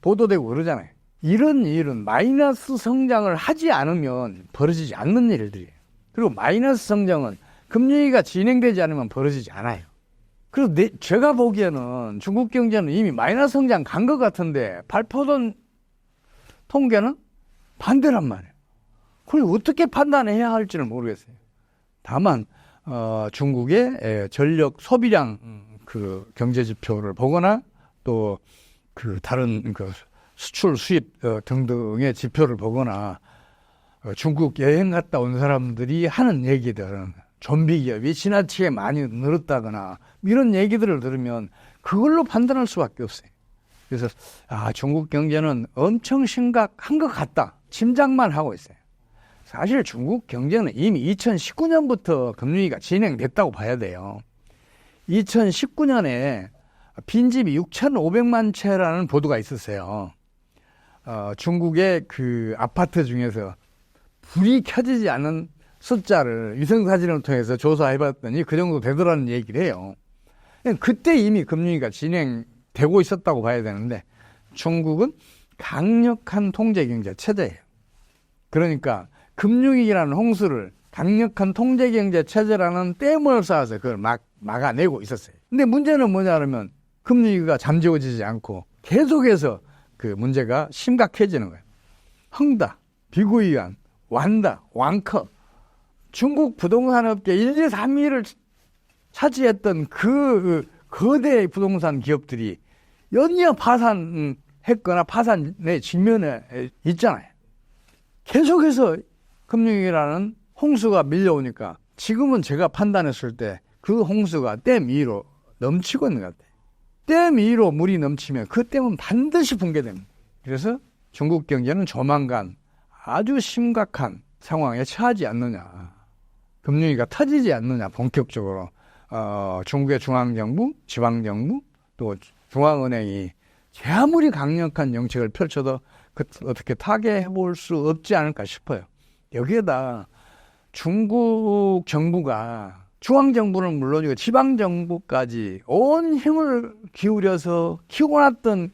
보도되고 그러잖아요. 이런 일은 마이너스 성장을 하지 않으면 벌어지지 않는 일들이에요. 그리고 마이너스 성장은 금융위기가 진행되지 않으면 벌어지지 않아요. 그리고 제가 보기에는 중국 경제는 이미 마이너스 성장 간 것 같은데 발표된 통계는 반대란 말이에요. 그걸 어떻게 판단해야 할지는 모르겠어요. 다만 중국의 전력 소비량 그 경제 지표를 보거나 또 그 다른 그 수출 수입 등등의 지표를 보거나 중국 여행 갔다 온 사람들이 하는 얘기들은 좀비 기업이 지나치게 많이 늘었다거나 이런 얘기들을 들으면 그걸로 판단할 수밖에 없어요. 그래서 중국 경제는 엄청 심각한 것 같다. 짐작만 하고 있어요. 사실 중국 경제는 이미 2019년부터 금융위기가 진행됐다고 봐야 돼요. 2019년에 빈집이 6,500만 채라는 보도가 있었어요. 중국의 그 아파트 중에서 불이 켜지지 않은 숫자를 위성사진을 통해서 조사해봤더니 그 정도 되더라는 얘기를 해요. 그때 이미 금융위기가 진행되고 있었다고 봐야 되는데 중국은 강력한 통제경제 체제예요. 그러니까 금융위기라는 홍수를 강력한 통제경제 체제라는 댐을 쌓아서 그걸 막아내고 있었어요. 근데 문제는 뭐냐면 금융위기가 잠재워지지 않고 계속해서 그 문제가 심각해지는 거예요. 헝다, 비구이안, 완다, 왕커, 중국 부동산업계 1, 2, 3위를 차지했던 그 거대 부동산 기업들이 연이어 파산했거나 파산의 직면에 있잖아요. 계속해서 금융위기라는 홍수가 밀려오니까 지금은 제가 판단했을 때 그 홍수가 댐 위로 넘치고 있는 것 같아요. 댐 위로 물이 넘치면 그 댐은 반드시 붕괴됩니다. 그래서 중국 경제는 조만간 아주 심각한 상황에 처하지 않느냐. 금융위기가 터지지 않느냐 본격적으로. 중국의 중앙정부, 지방정부, 또 중앙은행이 아무리 강력한 정책을 펼쳐도 어떻게 타개해볼 수 없지 않을까 싶어요. 여기에다 중국 정부가 중앙정부는 물론이고 지방정부까지 온 힘을 기울여서 키워놨던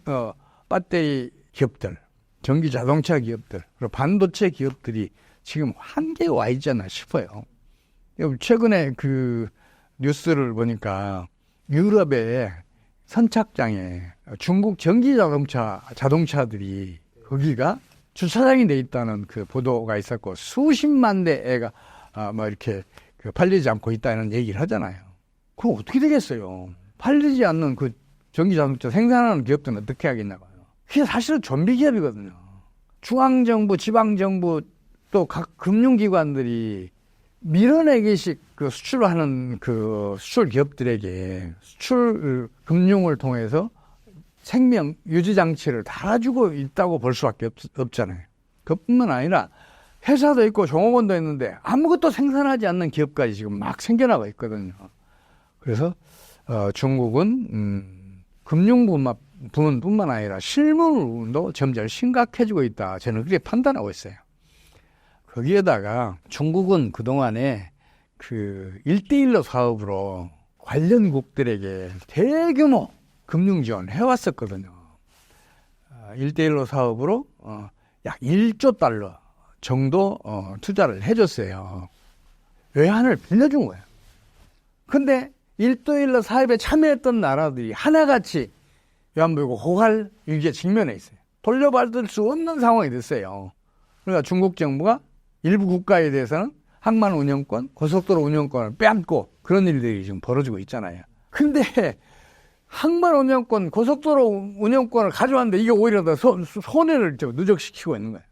배터리 기업들, 전기자동차 기업들, 그리고 반도체 기업들이 지금 한계에 와 있잖아 싶어요. 최근에 그 뉴스를 보니까 유럽의 선착장에 중국 자동차들이 거기가 주차장이 돼 있다는 그 보도가 있었고 수십만 대가 이렇게 팔리지 않고 있다는 얘기를 하잖아요. 그럼 어떻게 되겠어요? 팔리지 않는 그 전기자동차 생산하는 기업들은 어떻게 하겠냐고요. 그게 사실은 좀비 기업이거든요. 중앙정부, 지방정부 또 각 금융기관들이 밀어내기식 그 수출하는 그 수출 기업들에게 수출 금융을 통해서 생명 유지 장치를 달아주고 있다고 볼 수밖에 없잖아요. 그뿐만 아니라 회사도 있고 종업원도 있는데 아무것도 생산하지 않는 기업까지 지금 막 생겨나고 있거든요. 그래서 중국은 금융 부문뿐만 아니라 실물 부문도 점점 심각해지고 있다. 저는 그렇게 판단하고 있어요. 거기에다가 중국은 그동안에 그 1대1로 사업으로 관련국들에게 대규모 금융 지원을 해왔었거든요. 1대1로 사업으로 약 1조 달러 정도 투자를 해줬어요. 외환을 빌려준 거예요. 근데 1도1로 사업에 참여했던 나라들이 하나같이 외환보유고 고갈 위기에 직면해 있어요. 돌려받을 수 없는 상황이 됐어요. 그러니까 중국 정부가 일부 국가에 대해서는 항만 운영권, 고속도로 운영권을 빼앗고 그런 일들이 지금 벌어지고 있잖아요. 근데 항만 운영권, 고속도로 운영권을 가져왔는데 이게 오히려 더 손해를 누적시키고 있는 거예요.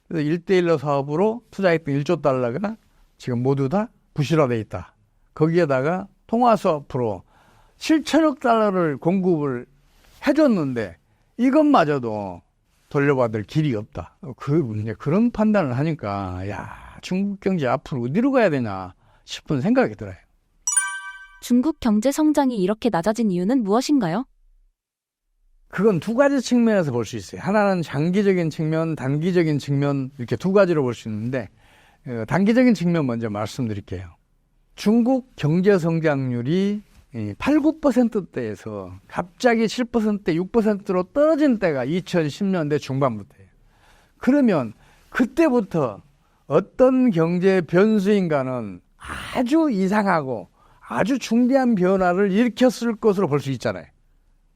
그래서 1대1로 사업으로 투자했던 1조 달러가 지금 모두 다 부실화되어 있다. 거기에다가 통화수업으로 7천억 달러를 공급을 해줬는데 이것마저도 돌려받을 길이 없다. 이제 그런 판단을 하니까 중국 경제 앞으로 어디로 가야 되나 싶은 생각이 들어요. 중국 경제 성장이 이렇게 낮아진 이유는 무엇인가요? 그건 두 가지 측면에서 볼 수 있어요. 하나는 장기적인 측면, 단기적인 측면 이렇게 두 가지로 볼 수 있는데 단기적인 측면 먼저 말씀드릴게요. 중국 경제 성장률이 8, 9%대에서 갑자기 7%대, 6%로 떨어진 때가 2010년대 중반부터예요. 그러면 그때부터 어떤 경제 변수인가는 아주 이상하고 아주 중대한 변화를 일으켰을 것으로 볼 수 있잖아요.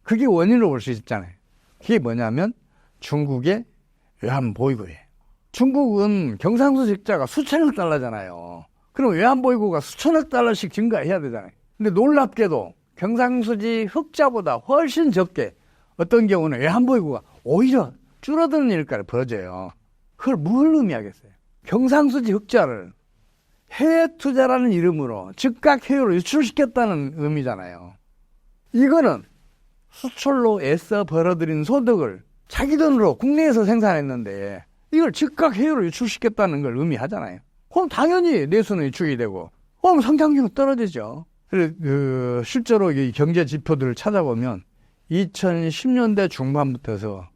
그게 원인으로 볼 수 있잖아요. 그게 뭐냐면 중국의 외환보유고예요. 중국은 경상수 적자가 수천억 달러잖아요. 그럼 외환보유고가 수천억 달러씩 증가해야 되잖아요. 근데 놀랍게도 경상수지 흑자보다 훨씬 적게 어떤 경우는 외환보유고가 오히려 줄어드는 일까지 벌어져요. 그걸 뭘 의미하겠어요? 경상수지 흑자를 해외 투자라는 이름으로 즉각 해외로 유출시켰다는 의미잖아요. 이거는 수출로 애써 벌어들인 소득을 자기 돈으로 국내에서 생산했는데 이걸 즉각 해외로 유출시켰다는 걸 의미하잖아요. 그럼 당연히 내수는 유축이 되고 그럼 성장률은 떨어지죠. 실제로 이 경제 지표들을 찾아보면 2010년대 중반부터서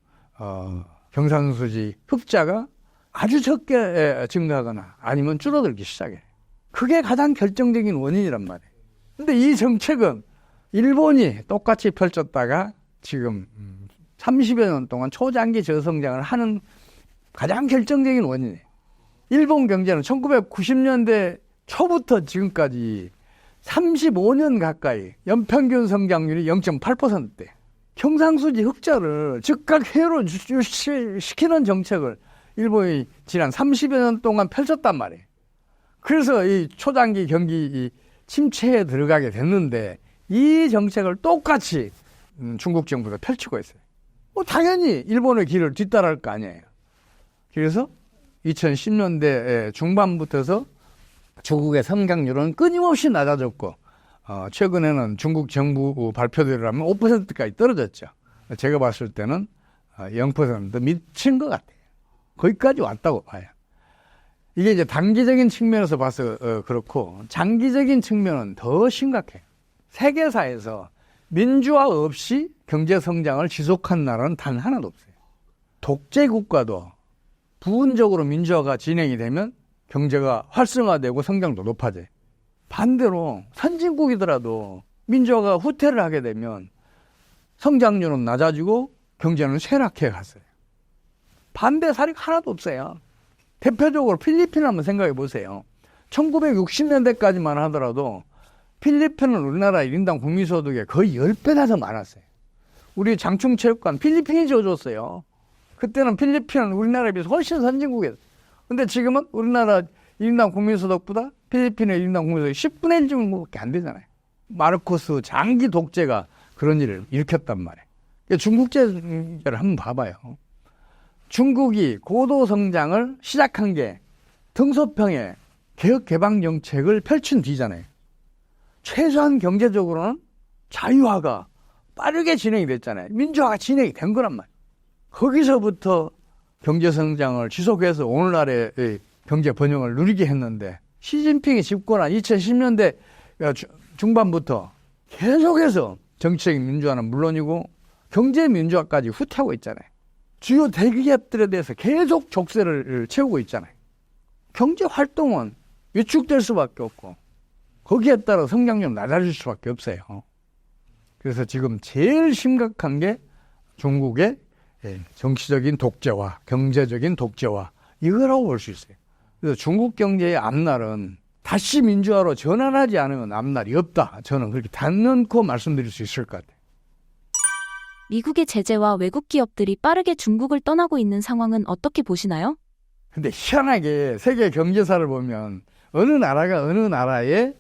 경상수지 흑자가 아주 적게 증가하거나 아니면 줄어들기 시작해요. 그게 가장 결정적인 원인이란 말이에요. 근데 이 정책은 일본이 똑같이 펼쳤다가 지금 30여 년 동안 초장기 저성장을 하는 가장 결정적인 원인이에요. 일본 경제는 1990년대 초부터 지금까지 35년 가까이 연평균 성장률이 0.8%대. 경상수지 흑자를 즉각 해외로 유치시키는 정책을 일본이 지난 30여 년 동안 펼쳤단 말이에요. 그래서 이 초장기 경기 침체에 들어가게 됐는데 이 정책을 똑같이 중국 정부가 펼치고 있어요. 당연히 일본의 길을 뒤따라할 거 아니에요. 그래서 2010년대 중반부터서 중국의 성장률은 끊임없이 낮아졌고 최근에는 중국 정부 발표대로 하면 5%까지 떨어졌죠. 제가 봤을 때는 0% 미친 것 같아요. 거기까지 왔다고 봐요. 이게 이제 단기적인 측면에서 봐서 그렇고 장기적인 측면은 더 심각해요. 세계사에서 민주화 없이 경제 성장을 지속한 나라는 단 하나도 없어요. 독재 국가도 부분적으로 민주화가 진행이 되면 경제가 활성화되고 성장도 높아져요. 반대로 선진국이더라도 민주화가 후퇴를 하게 되면 성장률은 낮아지고 경제는 쇠락해 갔어요. 반대 사례가 하나도 없어요. 대표적으로 필리핀 한번 생각해 보세요. 1960년대까지만 하더라도 필리핀은 우리나라 1인당 국민소득의 거의 10배나 더 많았어요. 우리 장충체육관 필리핀이 지어줬어요. 그때는 필리핀은 우리나라에 비해서 훨씬 선진국이었어요. 근데 지금은 우리나라 1인당 국민소득보다 필리핀의 1인당 국민소득이 10분의 1 정도밖에 안 되잖아요. 마르코스 장기 독재가 그런 일을 일으켰단 말이에요. 중국제를 한번 봐봐요. 중국이 고도 성장을 시작한 게 등소평의 개혁 개방 정책을 펼친 뒤잖아요. 최소한 경제적으로는 자유화가 빠르게 진행이 됐잖아요. 민주화가 진행이 된 거란 말이에요. 거기서부터 경제 성장을 지속해서 오늘날의 경제 번영을 누리게 했는데 시진핑이 집권한 2010년대 중반부터 계속해서 정치적인 민주화는 물론이고 경제 민주화까지 후퇴하고 있잖아요. 주요 대기업들에 대해서 계속 족쇄를 채우고 있잖아요. 경제 활동은 위축될 수밖에 없고 거기에 따라 성장률은 낮아질 수밖에 없어요. 그래서 지금 제일 심각한 게 중국의 정치적인 독재와 경제적인 독재와 이거라고 볼 수 있어요. 그래서 중국 경제의 앞날은 다시 민주화로 전환하지 않으면 앞날이 없다. 저는 그렇게 단언코 말씀드릴 수 있을 것 같아요. 미국의 제재와 외국 기업들이 빠르게 중국을 떠나고 있는 상황은 어떻게 보시나요? 근데 희한하게 세계 경제사를 보면 어느 나라가 어느 나라의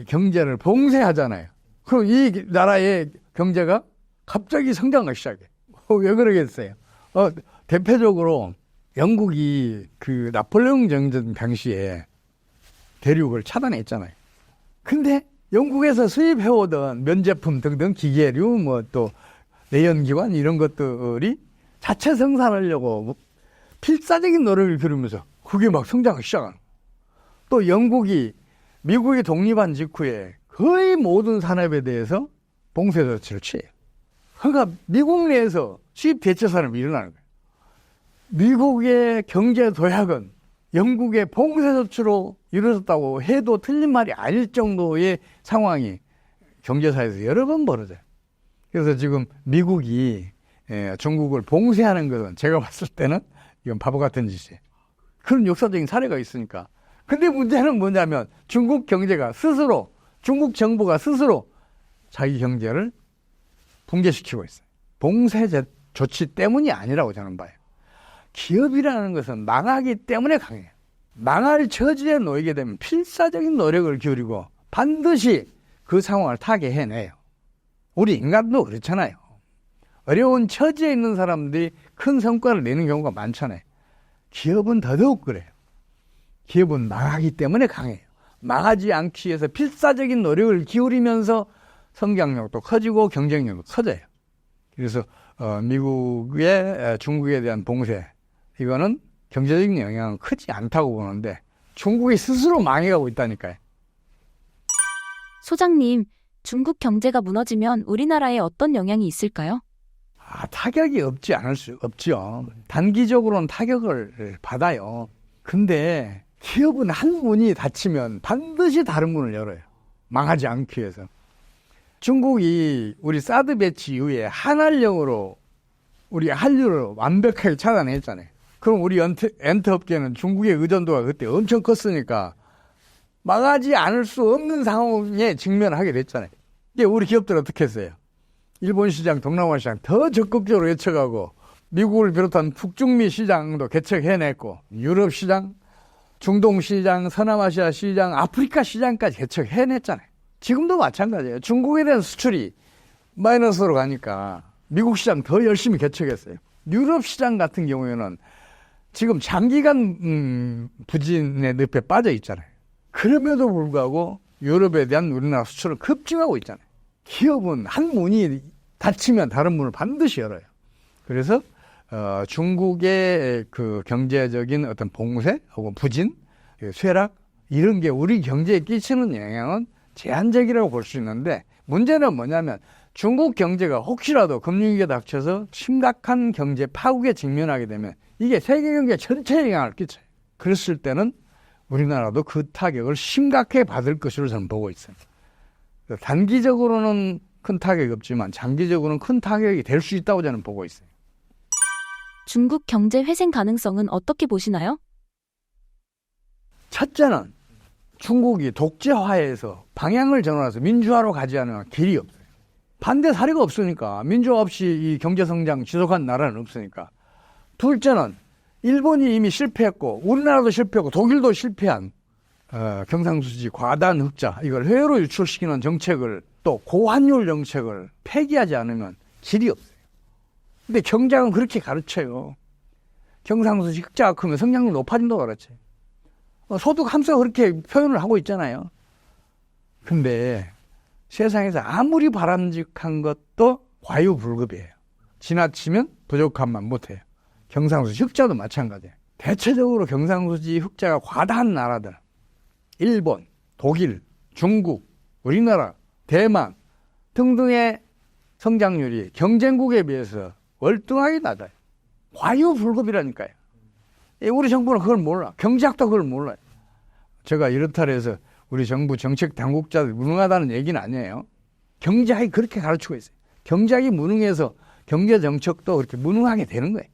경제를 봉쇄하잖아요. 그럼 이 나라의 경제가 갑자기 성장을 시작해. 왜 그러겠어요? 대표적으로 영국이 그 나폴레옹 정전 당시에 대륙을 차단했잖아요. 근데 영국에서 수입해오던 면제품 등등 기계류 뭐 또 내연기관 이런 것들이 자체 생산하려고 필사적인 노력을 기울이면서 그게 막 성장을 시작하는 거예요. 또 영국이 미국이 독립한 직후에 거의 모든 산업에 대해서 봉쇄 조치를 취해요. 그러니까 미국 내에서 수입 대체 산업이 일어나는 거예요. 미국의 경제 도약은 영국의 봉쇄 조치로 이루어졌다고 해도 틀린 말이 아닐 정도의 상황이 경제사에서 여러 번 벌어져요. 그래서 지금 미국이 중국을 봉쇄하는 것은 제가 봤을 때는 이건 바보 같은 짓이에요. 그런 역사적인 사례가 있으니까. 근데 문제는 뭐냐면 중국 경제가 스스로, 중국 정부가 스스로 자기 경제를 붕괴시키고 있어요. 봉쇄 조치 때문이 아니라고 저는 봐요. 기업이라는 것은 망하기 때문에 강해요. 망할 처지에 놓이게 되면 필사적인 노력을 기울이고 반드시 그 상황을 타개해내요. 우리 인간도 그렇잖아요. 어려운 처지에 있는 사람들이 큰 성과를 내는 경우가 많잖아요. 기업은 더더욱 그래요. 기업은 망하기 때문에 강해요. 망하지 않기 위해서 필사적인 노력을 기울이면서 성장력도 커지고 경쟁력도 커져요. 그래서 미국의 중국에 대한 봉쇄, 이거는 경제적인 영향은 크지 않다고 보는데 중국이 스스로 망해가고 있다니까요. 소장님, 중국 경제가 무너지면 우리나라에 어떤 영향이 있을까요? 타격이 없지 않을 수 없죠. 단기적으로는 타격을 받아요. 근데 기업은 한 문이 닫히면 반드시 다른 문을 열어요. 망하지 않기 위해서. 중국이 우리 사드 배치 이후에 한한령으로 우리 한류를 완벽하게 차단했잖아요. 그럼 우리 엔터 업계는 중국의 의존도가 그때 엄청 컸으니까 망하지 않을 수 없는 상황에 직면하게 됐잖아요. 이게 우리 기업들은 어떻게 했어요? 일본 시장, 동남아 시장 더 적극적으로 예측하고 미국을 비롯한 북중미 시장도 개척해냈고 유럽 시장, 중동 시장, 서남아시아 시장, 아프리카 시장까지 개척해냈잖아요. 지금도 마찬가지예요. 중국에 대한 수출이 마이너스로 가니까 미국 시장 더 열심히 개척했어요. 유럽 시장 같은 경우에는 지금 장기간 부진의 늪에 빠져 있잖아요. 그럼에도 불구하고 유럽에 대한 우리나라 수출을 급증하고 있잖아요. 기업은 한 문이 닫히면 다른 문을 반드시 열어요. 그래서 중국의 그 경제적인 어떤 봉쇄 혹은 부진, 쇠락 이런 게 우리 경제에 끼치는 영향은 제한적이라고 볼 수 있는데 문제는 뭐냐면 중국 경제가 혹시라도 금융위기가 닥쳐서 심각한 경제 파국에 직면하게 되면 이게 세계 경제 전체에 영향을 끼쳐요. 그랬을 때는 우리나라도 그 타격을 심각하게 받을 것으로 저는 보고 있어요. 단기적으로는 큰 타격이 없지만 장기적으로는 큰 타격이 될 수 있다고 저는 보고 있어요. 중국 경제 회생 가능성은 어떻게 보시나요? 첫째는 중국이 독재화해서 방향을 전환해서 민주화로 가지 않으면 길이 없어요. 반대 사례가 없으니까 민주화 없이 이 경제성장 지속한 나라는 없으니까. 둘째는 일본이 이미 실패했고 우리나라도 실패했고 독일도 실패한 경상수지 과다한 흑자 이걸 해외로 유출시키는 정책을 또 고환율 정책을 폐기하지 않으면 길이 없어요. 근데 경제학은 그렇게 가르쳐요. 경상수지 흑자가 크면 성장률 높아진다고 가르쳐요. 소득 함수가 그렇게 표현을 하고 있잖아요. 근데 세상에서 아무리 바람직한 것도 과유불급이에요. 지나치면 부족함만 못해요. 경상수지 흑자도 마찬가지예요. 대체적으로 경상수지 흑자가 과다한 나라들, 일본, 독일, 중국, 우리나라, 대만 등등의 성장률이 경쟁국에 비해서 월등하게 낮아요. 과유불급이라니까요. 우리 정부는 그걸 몰라. 경제학도 그걸 몰라요. 제가 이렇다 해서 우리 정부 정책 당국자들 무능하다는 얘기는 아니에요. 경제학이 그렇게 가르치고 있어요. 경제학이 무능해서 경제 정책도 그렇게 무능하게 되는 거예요.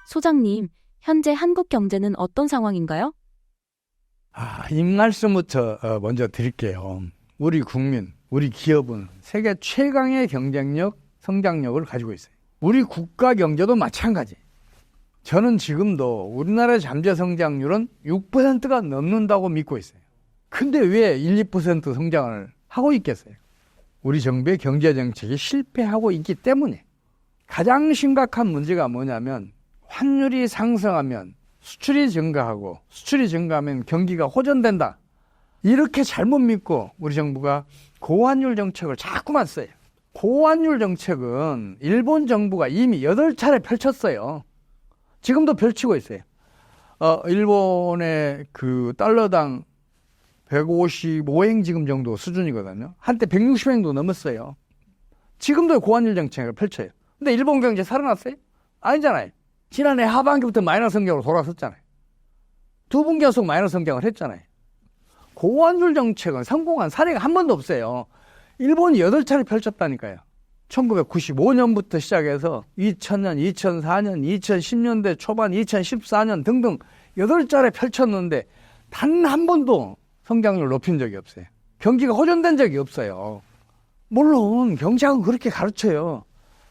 소장님, 현재 한국 경제는 어떤 상황인가요? 이 말씀부터 먼저 드릴게요. 우리 국민, 우리 기업은 세계 최강의 경쟁력, 성장력을 가지고 있어요. 우리 국가 경제도 마찬가지. 저는 지금도 우리나라의 잠재 성장률은 6%가 넘는다고 믿고 있어요. 근데 왜 1, 2% 성장을 하고 있겠어요? 우리 정부의 경제 정책이 실패하고 있기 때문에. 가장 심각한 문제가 뭐냐면 환율이 상승하면 수출이 증가하고 수출이 증가하면 경기가 호전된다. 이렇게 잘못 믿고 우리 정부가 고환율 정책을 자꾸만 써요. 고환율 정책은 일본 정부가 이미 8차례 펼쳤어요. 지금도 펼치고 있어요. 일본의 그 달러당 155엔 지금 정도 수준이거든요. 한때 160엔도 넘었어요. 지금도 고환율 정책을 펼쳐요. 근데 일본 경제 살아났어요? 아니잖아요. 지난해 하반기부터 마이너스 성장으로 돌아섰잖아요. 2분기 연속 마이너스 성장을 했잖아요. 고환율 정책은 성공한 사례가 한 번도 없어요. 일본이 8차례 펼쳤다니까요. 1995년부터 시작해서 2000년, 2004년, 2010년대 초반, 2014년 등등 8차례 펼쳤는데 단 한 번도 성장률을 높인 적이 없어요. 경기가 호전된 적이 없어요. 물론 경제학은 그렇게 가르쳐요.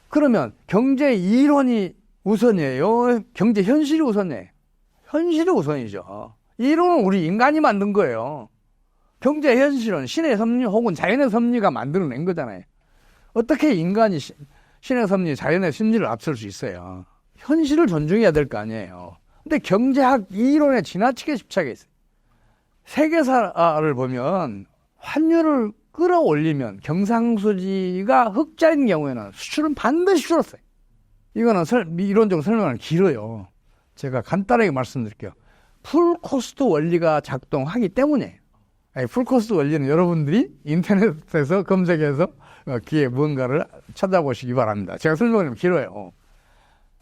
그러면 경제 이론이 우선이에요? 경제 현실이 우선이에요? 현실이 우선이죠. 이론은 우리 인간이 만든 거예요. 경제 현실은 신의 섭리 혹은 자연의 섭리가 만들어낸 거잖아요. 어떻게 인간이 신의 섭리, 자연의 심리를 앞설 수 있어요? 현실을 존중해야 될 거 아니에요. 근데 경제학 이론에 지나치게 집착해 있어요. 세계사를 보면 환율을 끌어올리면 경상수지가 흑자인 경우에는 수출은 반드시 줄었어요. 이거는 이론적으로 설명은 길어요. 제가 간단하게 말씀드릴게요. 풀코스트 원리가 작동하기 때문에. 풀코스트 원리는 여러분들이 인터넷에서 검색해서 기에 무언가를 찾아보시기 바랍니다. 제가 설명하면 길어요.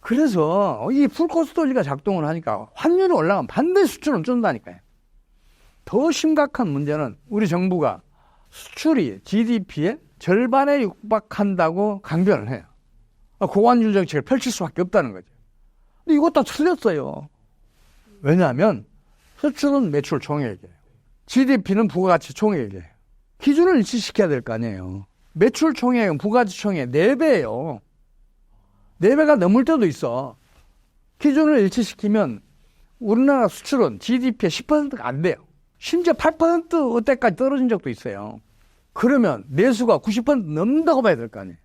그래서 이 풀코스트 원리가 작동을 하니까 환율이 올라가면 반드시 수출은 준다니까요. 더 심각한 문제는 우리 정부가 수출이 GDP의 절반에 육박한다고 강변을 해요. 고환율 정책을 펼칠 수밖에 없다는 거죠. 근데 이것 다 틀렸어요. 왜냐하면 수출은 매출 총액이에요. GDP는 부가가치 총액이에요. 기준을 일치시켜야 될 거 아니에요. 매출 총액은 부가가치 총액 4배예요. 4배가 넘을 때도 있어. 기준을 일치시키면 우리나라 수출은 GDP의 10%가 안 돼요. 심지어 8%대까지 떨어진 적도 있어요. 그러면 내수가 90% 넘는다고 봐야 될 거 아니에요.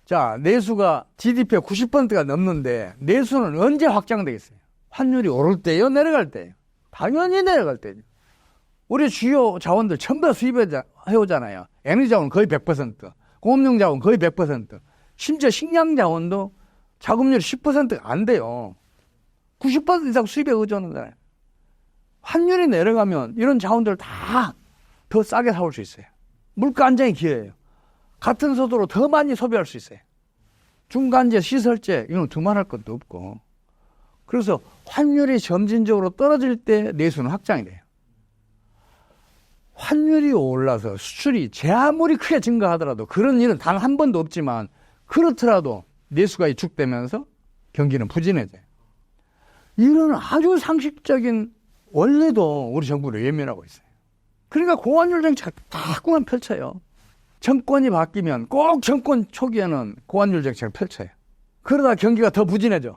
자, 내수가 GDP의 90%가 넘는데 내수는 언제 확장되겠어요? 환율이 오를 때요? 내려갈 때요? 당연히 내려갈 때죠. 우리 주요 자원들 전부 다 수입해오잖아요. 에너지 자원은 거의 100%, 공업용 자원 거의 100%, 심지어 식량 자원도 자금률이 10%가 안 돼요. 90% 이상 수입에 의존하잖아요. 환율이 내려가면 이런 자원들을 다 더 싸게 사올 수 있어요. 물가 안정이 기회예요. 같은 소득으로 더 많이 소비할 수 있어요. 중간재, 시설재 이건 두말할 것도 없고. 그래서 환율이 점진적으로 떨어질 때 내수는 확장이 돼요. 환율이 올라서 수출이 제 아무리 크게 증가하더라도 그런 일은 단 한 번도 없지만 그렇더라도 내수가 위축되면서 경기는 부진해져요. 이런 아주 상식적인 원리도 우리 정부는 외면하고 있어요. 그러니까 고환율 정책 자꾸만 펼쳐요. 정권이 바뀌면 꼭 정권 초기에는 고환율 정책을 펼쳐요. 그러다 경기가 더 부진해져.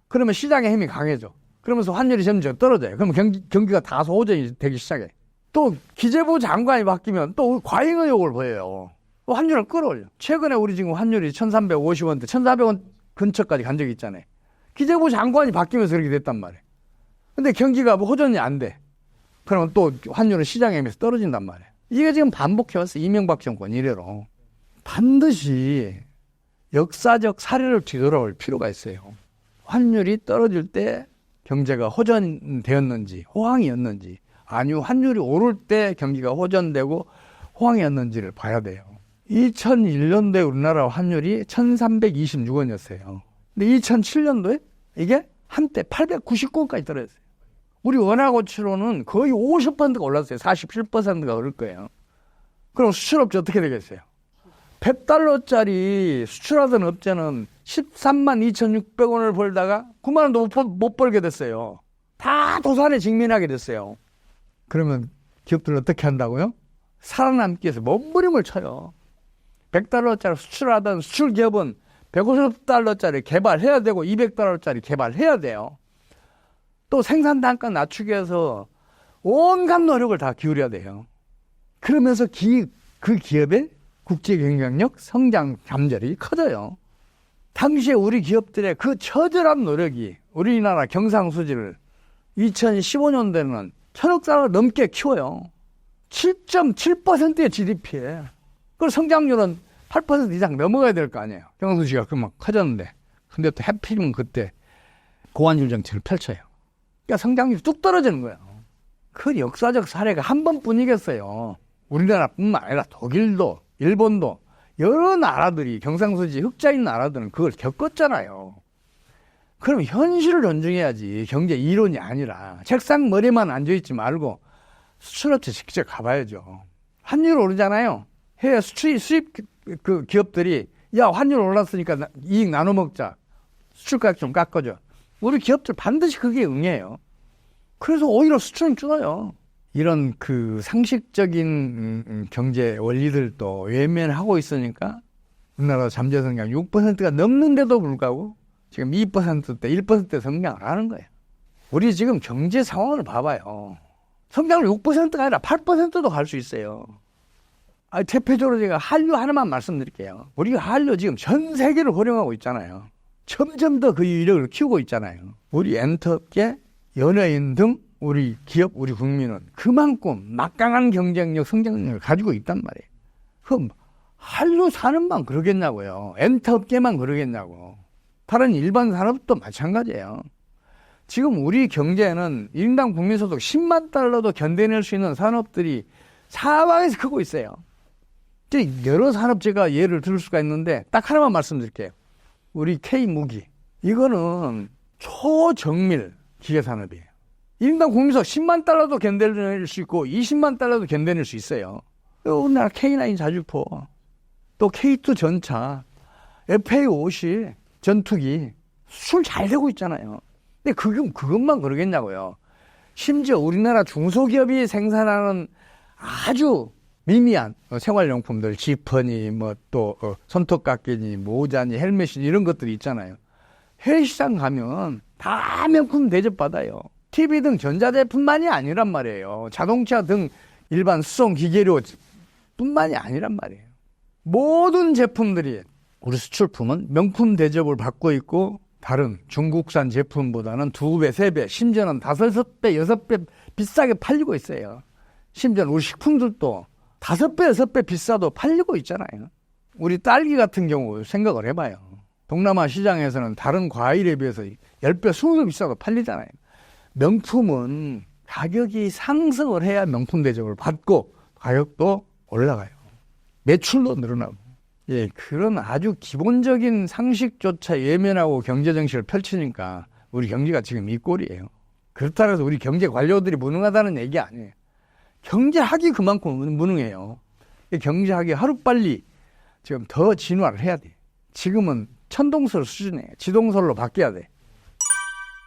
그러면 시장의 힘이 강해져. 그러면서 환율이 점점 떨어져요. 그러면 경기가 다소 호전이 되기 시작해. 또 기재부 장관이 바뀌면 또 과잉 의혹을 보여요. 환율을 끌어올려. 최근에 우리 지금 환율이 1350원대, 1400원 근처까지 간 적이 있잖아요. 기재부 장관이 바뀌면서 그렇게 됐단 말이에요. 근데 경기가 뭐 호전이 안 돼. 그러면 또 환율은 시장에 의해서 떨어진단 말이에요. 이게 지금 반복해왔어요. 이명박 정권 이래로. 반드시 역사적 사례를 뒤돌아볼 필요가 있어요. 환율이 떨어질 때 경제가 호전되었는지 호황이었는지 아니면 환율이 오를 때 경기가 호전되고 호황이었는지를 봐야 돼요. 2001년도에 우리나라 환율이 1326원이었어요. 근데 2007년도에 이게 한때 899원까지 떨어졌어요. 우리 원화고치로는 거의 50%가 올랐어요. 47%가 오를 거예요. 그럼 수출업체 어떻게 되겠어요? 100달러짜리 수출하던 업체는 13만 2,600원을 벌다가 9만 원도 못 벌게 됐어요. 다 도산에 직면하게 됐어요. 그러면 기업들은 어떻게 한다고요? 살아남기 위해서 몸부림을 쳐요. 100달러짜리 수출하던 수출 기업은 150달러짜리 개발해야 되고 200달러짜리 개발해야 돼요. 또 생산 단가 낮추기 위해서 온갖 노력을 다 기울여야 돼요. 그러면서 그 기업의 국제 경쟁력, 성장 잠재력이 커져요. 당시에 우리 기업들의 그 처절한 노력이 우리나라 경상수지를 2015년도에는 1,000억 달러 넘게 키워요. 7.7%의 GDP에. 그 성장률은 8% 이상 넘어가야 될 거 아니에요. 경상수지가 그만 커졌는데. 근데 또 하필이면 그때 고환율 정책을 펼쳐요. 그러니까 성장률이 뚝 떨어지는 거예요. 그 역사적 사례가 한 번뿐이겠어요. 우리나라뿐만 아니라 독일도, 일본도 여러 나라들이 경상수지 흑자인 나라들은 그걸 겪었잖아요. 그럼 현실을 존중해야지. 경제 이론이 아니라 책상 머리만 앉아있지 말고 수출업체 직접 가봐야죠. 환율 오르잖아요. 해외 수입 그 기업들이 야 환율 올랐으니까 이익 나눠 먹자. 수출가격 좀 깎아줘. 우리 기업들 반드시 그게 응해요. 그래서 오히려 수출은 줄어요. 이런 그 상식적인 경제 원리들도 외면하고 있으니까 우리나라 잠재 성장 6%가 넘는데도 불구하고 지금 2%대, 1%대 성장을 하는 거예요. 우리 지금 경제 상황을 봐봐요. 성장률 6%가 아니라 8%도 갈 수 있어요. 대표적으로 제가 한류 하나만 말씀드릴게요. 우리가 한류 지금 전 세계를 호령하고 있잖아요. 점점 더 그 유력을 키우고 있잖아요. 우리 엔터업계, 연예인 등 우리 기업, 우리 국민은 그만큼 막강한 경쟁력, 성장력을 가지고 있단 말이에요. 그럼 한류 산업만 그러겠냐고요. 엔터업계만 그러겠냐고. 다른 일반 산업도 마찬가지예요. 지금 우리 경제는 1인당 국민소득 10만 달러도 견뎌낼 수 있는 산업들이 사방에서 크고 있어요. 여러 산업 제가 예를 들을 수가 있는데 딱 하나만 말씀드릴게요. 우리 K무기. 이거는 초정밀 기계산업이에요. 1인당 국민소득 10만 달러도 견뎌낼 수 있고 20만 달러도 견뎌낼 수 있어요. 우리나라 K9 자주포, 또 K2 전차, FA50 전투기 수출 잘 되고 있잖아요. 근데 그것만 그러겠냐고요. 심지어 우리나라 중소기업이 생산하는 아주 미미한 생활용품들, 지퍼니, 또 손톱깎이니, 모자니, 헬멧이니 이런 것들이 있잖아요. 해외 시장 가면 다 명품 대접받아요. TV 등 전자제품만이 아니란 말이에요. 자동차 등 일반 수송 기계료 뿐만이 아니란 말이에요. 모든 제품들이 우리 수출품은 명품 대접을 받고 있고 다른 중국산 제품보다는 2배, 3배, 심지어는 5, 6배, 6배 비싸게 팔리고 있어요. 심지어는 우리 식품들도 5배, 6배 비싸도 팔리고 있잖아요. 우리 딸기 같은 경우 생각을 해봐요. 동남아 시장에서는 다른 과일에 비해서 10배, 20배 비싸도 팔리잖아요. 명품은 가격이 상승을 해야 명품 대접을 받고 가격도 올라가요. 매출도 늘어나고. 예, 그런 아주 기본적인 상식조차 외면하고 경제정책을 펼치니까 우리 경제가 지금 이 꼴이에요. 그렇다고 해서 우리 경제 관료들이 무능하다는 얘기 아니에요. 경제학이 그만큼 무능해요. 경제학이 하루빨리 지금 더 진화를 해야 돼. 지금은 천동설 수준이에요. 지동설로 바뀌어야 돼.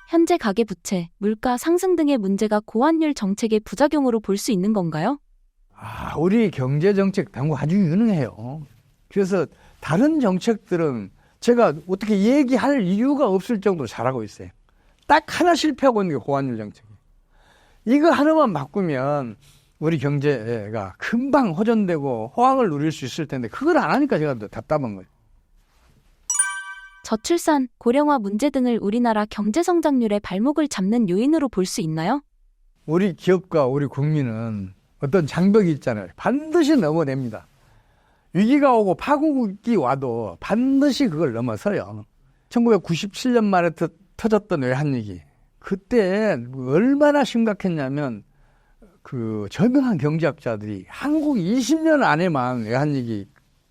현재 가계부채, 물가 상승 등의 문제가 고환율 정책의 부작용으로 볼 수 있는 건가요? 우리 경제정책 당국 아주 유능해요. 그래서 다른 정책들은 제가 어떻게 얘기할 이유가 없을 정도로 잘하고 있어요. 딱 하나 실패하고 있는 게 고환율 정책이에요. 이거 하나만 바꾸면 우리 경제가 금방 호전되고 호황을 누릴 수 있을 텐데 그걸 안 하니까 제가 더 답답한 거예요. 저출산, 고령화 문제 등을 우리나라 경제 성장률의 발목을 잡는 요인으로 볼 수 있나요? 우리 기업과 우리 국민은 어떤 장벽이 있잖아요. 반드시 넘어냅니다. 위기가 오고 파국이 와도 반드시 그걸 넘어서요. 1997년 말에 터졌던 외환위기. 그때 얼마나 심각했냐면 그 저명한 경제학자들이 한국 20년 안에만 외환위기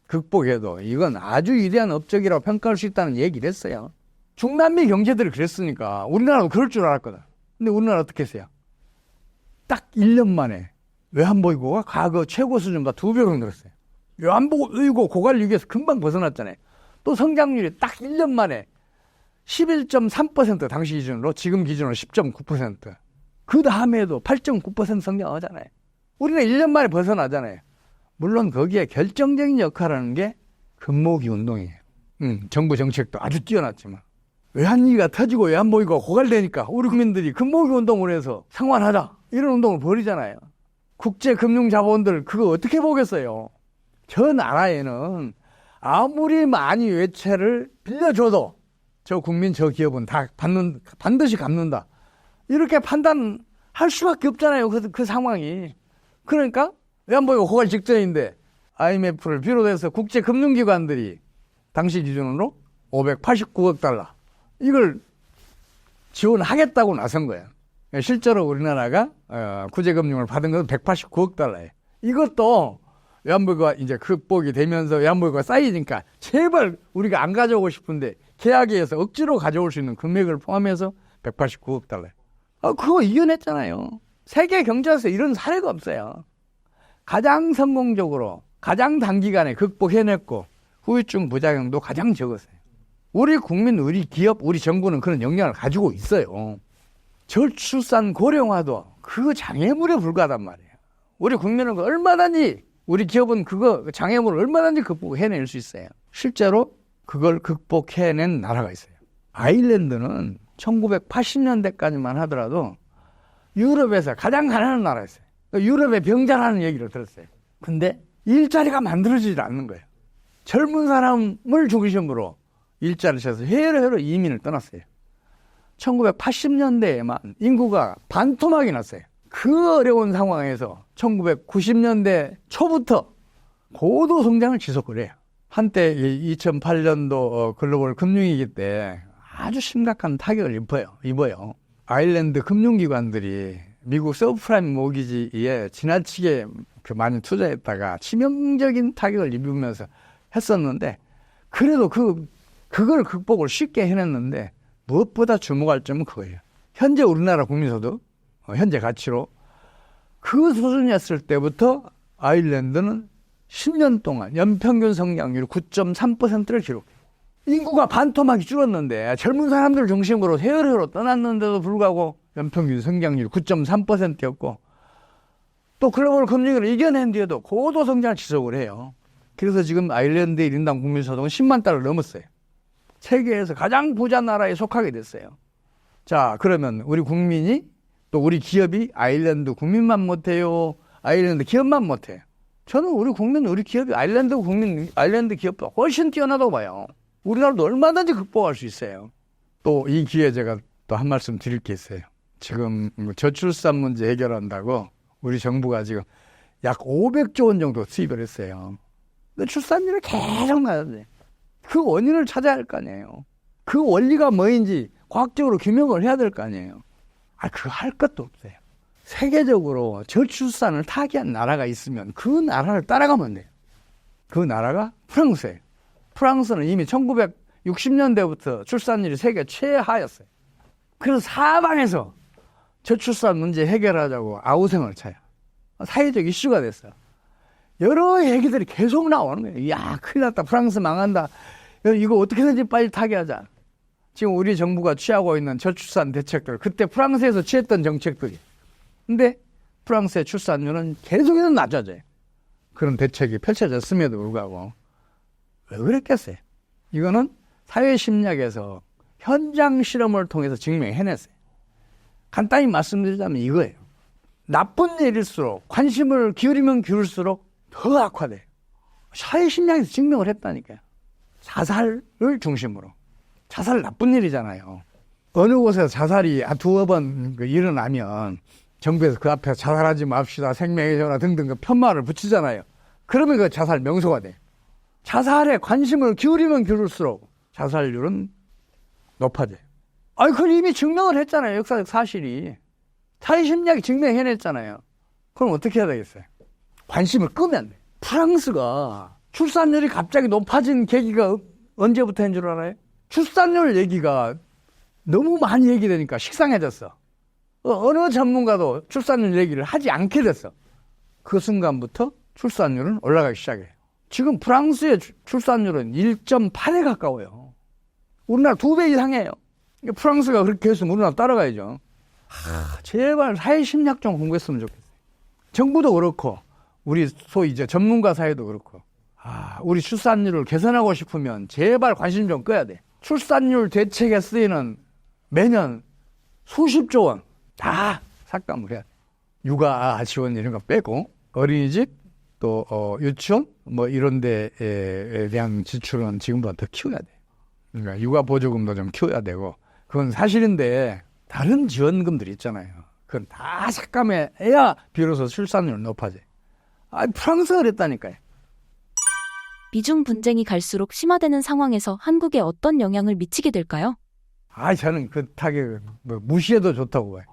극복해도 이건 아주 위대한 업적이라고 평가할 수 있다는 얘기를 했어요. 중남미 경제들이 그랬으니까 우리나라도 그럴 줄 알았거든. 근데 우리나라 어떻게 했어요? 딱 1년 만에 외환보유고가 과거 최고 수준보다 2배로 늘었어요. 외환보유고 고갈 위기에서 금방 벗어났잖아요. 또 성장률이 딱 1년 만에 11.3% 당시 기준으로 지금 기준으로 10.9%. 그 다음에도 8.9% 성장하잖아요. 우리는 1년 만에 벗어나잖아요. 물론 거기에 결정적인 역할을 하는 게 금모기 운동이에요. 정부 정책도 아주 뛰어났지만 외환위기가 터지고 외환보유가 고갈되니까 우리 국민들이 금모기 운동을 해서 상환하자 이런 운동을 벌이잖아요. 국제금융자본들 그거 어떻게 보겠어요? 저 나라에는 아무리 많이 외채를 빌려줘도 저 국민 저 기업은 다 반드시 갚는다 이렇게 판단할 수밖에 없잖아요. 그 상황이. 그러니까 외환보유가 고갈 직전인데 IMF를 비롯해서 국제금융기관들이 당시 기준으로 589억 달러 이걸 지원하겠다고 나선 거예요. 실제로 우리나라가 구제금융을 받은 건 189억 달러예요. 이것도 외환보유가 이제 극복이 되면서 외환보유가 쌓이니까 제발 우리가 안 가져오고 싶은데 계약에서 억지로 가져올 수 있는 금액을 포함해서 189억 달러예요. 그거 이겨냈잖아요. 세계 경제에서 이런 사례가 없어요. 가장 성공적으로 가장 단기간에 극복해냈고 후유증 부작용도 가장 적었어요. 우리 국민, 우리 기업, 우리 정부는 그런 역량을 가지고 있어요. 저출산 고령화도 그 장애물에 불과하단 말이에요. 우리 국민은 얼마든지 우리 기업은 그거 장애물을 얼마든지 극복해낼 수 있어요. 실제로 그걸 극복해낸 나라가 있어요. 아일랜드는 1980년대까지만 하더라도 유럽에서 가장 가난한 나라였어요. 유럽의 병자라는 얘기를 들었어요. 근데 일자리가 만들어지지 않는 거예요. 젊은 사람을 중심으로 일자리를 찾아서 해외로 이민을 떠났어요. 1980년대에만 인구가 반토막이 났어요. 그 어려운 상황에서 1990년대 초부터 고도 성장을 지속을 해요. 한때 2008년도 글로벌 금융위기 때 아주 심각한 타격을 입어요. 아일랜드 금융기관들이 미국 서브프라임 모기지에 지나치게 많이 투자했다가 치명적인 타격을 입으면서 했었는데 그래도 그걸 극복을 쉽게 해냈는데 무엇보다 주목할 점은 그거예요. 현재 우리나라 국민소득, 현재 가치로 그 수준이었을 때부터 아일랜드는 10년 동안 연평균 성장률 9.3%를 기록해요. 인구가 반토막이 줄었는데 젊은 사람들 중심으로 해외로 떠났는데도 불구하고 연평균 성장률 9.3%였고 또 글로벌 금융위기를 이겨낸 뒤에도 고도 성장을 지속을 해요. 그래서 지금 아일랜드의 1인당 국민소득은 10만 달러를 넘었어요. 세계에서 가장 부자 나라에 속하게 됐어요. 자, 그러면 우리 국민이 또 우리 기업이 아일랜드 국민만 못해요? 아일랜드 기업만 못해요? 저는 우리 국민, 우리 기업이 아일랜드 국민, 아일랜드 기업보다 훨씬 뛰어나다고 봐요. 우리나라도 얼마든지 극복할 수 있어요. 또 이 기회에 제가 또 한 말씀 드릴 게 있어요. 지금 저출산 문제 해결한다고 우리 정부가 지금 약 500조 원 정도 투입을 했어요. 근데 출산율이 계속 낮아져요. 그 원인을 찾아야 할 거 아니에요. 그 원리가 뭐인지 과학적으로 규명을 해야 될 거 아니에요. 그거 할 것도 없어요. 세계적으로 저출산을 타개한 나라가 있으면 그 나라를 따라가면 돼요. 그 나라가 프랑스예요. 프랑스는 이미 1960년대부터 출산율이 세계 최하였어요. 그래서 사방에서 저출산 문제 해결하자고 아우성을 쳐요. 사회적 이슈가 됐어요. 여러 얘기들이 계속 나오는 거예요. 야, 큰일 났다. 프랑스 망한다. 이거 어떻게든지 빨리 타개하자. 지금 우리 정부가 취하고 있는 저출산 대책들, 그때 프랑스에서 취했던 정책들이. 근데 프랑스의 출산율은 계속해서 낮아져요. 그런 대책이 펼쳐졌음에도 불구하고. 왜 그랬겠어요? 이거는 사회심리학에서 현장 실험을 통해서 증명해냈어요. 간단히 말씀드리자면 이거예요. 나쁜 일일수록 관심을 기울이면 기울일수록 더 악화돼요. 사회심리학에서 증명을 했다니까요. 자살을 중심으로. 자살 나쁜 일이잖아요. 어느 곳에서 자살이 두어 번 일어나면 정부에서 그 앞에 자살하지 맙시다, 생명의 전화 등등 그 편말을 붙이잖아요. 그러면 그 자살 명소가 돼요. 자살에 관심을 기울이면 기울일수록 자살률은 높아져요. 그걸 이미 증명을 했잖아요. 역사적 사실이. 사회심리학이 증명해냈잖아요. 그럼 어떻게 해야 되겠어요? 관심을 끄면 돼요. 프랑스가 출산율이 갑자기 높아진 계기가 언제부터인 줄 알아요? 출산율 얘기가 너무 많이 얘기되니까 식상해졌어. 어느 전문가도 출산율 얘기를 하지 않게 됐어. 그 순간부터 출산율은 올라가기 시작해요. 지금 프랑스의 출산율은 1.8에 가까워요. 우리나라 2배 이상이에요. 프랑스가 그렇게 했으면 우리나라 따라가야죠. 제발 사회심리학 좀 공부했으면 좋겠어요. 정부도 그렇고 우리 소위 이제 전문가 사회도 그렇고 우리 출산율을 개선하고 싶으면 제발 관심 좀 꺼야 돼. 출산율 대책에 쓰이는 매년 수십조 원 다 삭감을 해야 돼. 육아 지원 이런 거 빼고 어린이집 또 유치원 뭐 이런 데에 대한 지출은 지금보다 더 키워야 돼. 그러니까 육아 보조금도 좀 키워야 되고 그건 사실인데 다른 지원금들이 있잖아요. 그건 다 삭감해야 비로소 출산율 높아져. 프랑스가 그랬다니까요. 미중 분쟁이 갈수록 심화되는 상황에서 한국에 어떤 영향을 미치게 될까요? 저는 그 타격 무시해도 좋다고 봐요.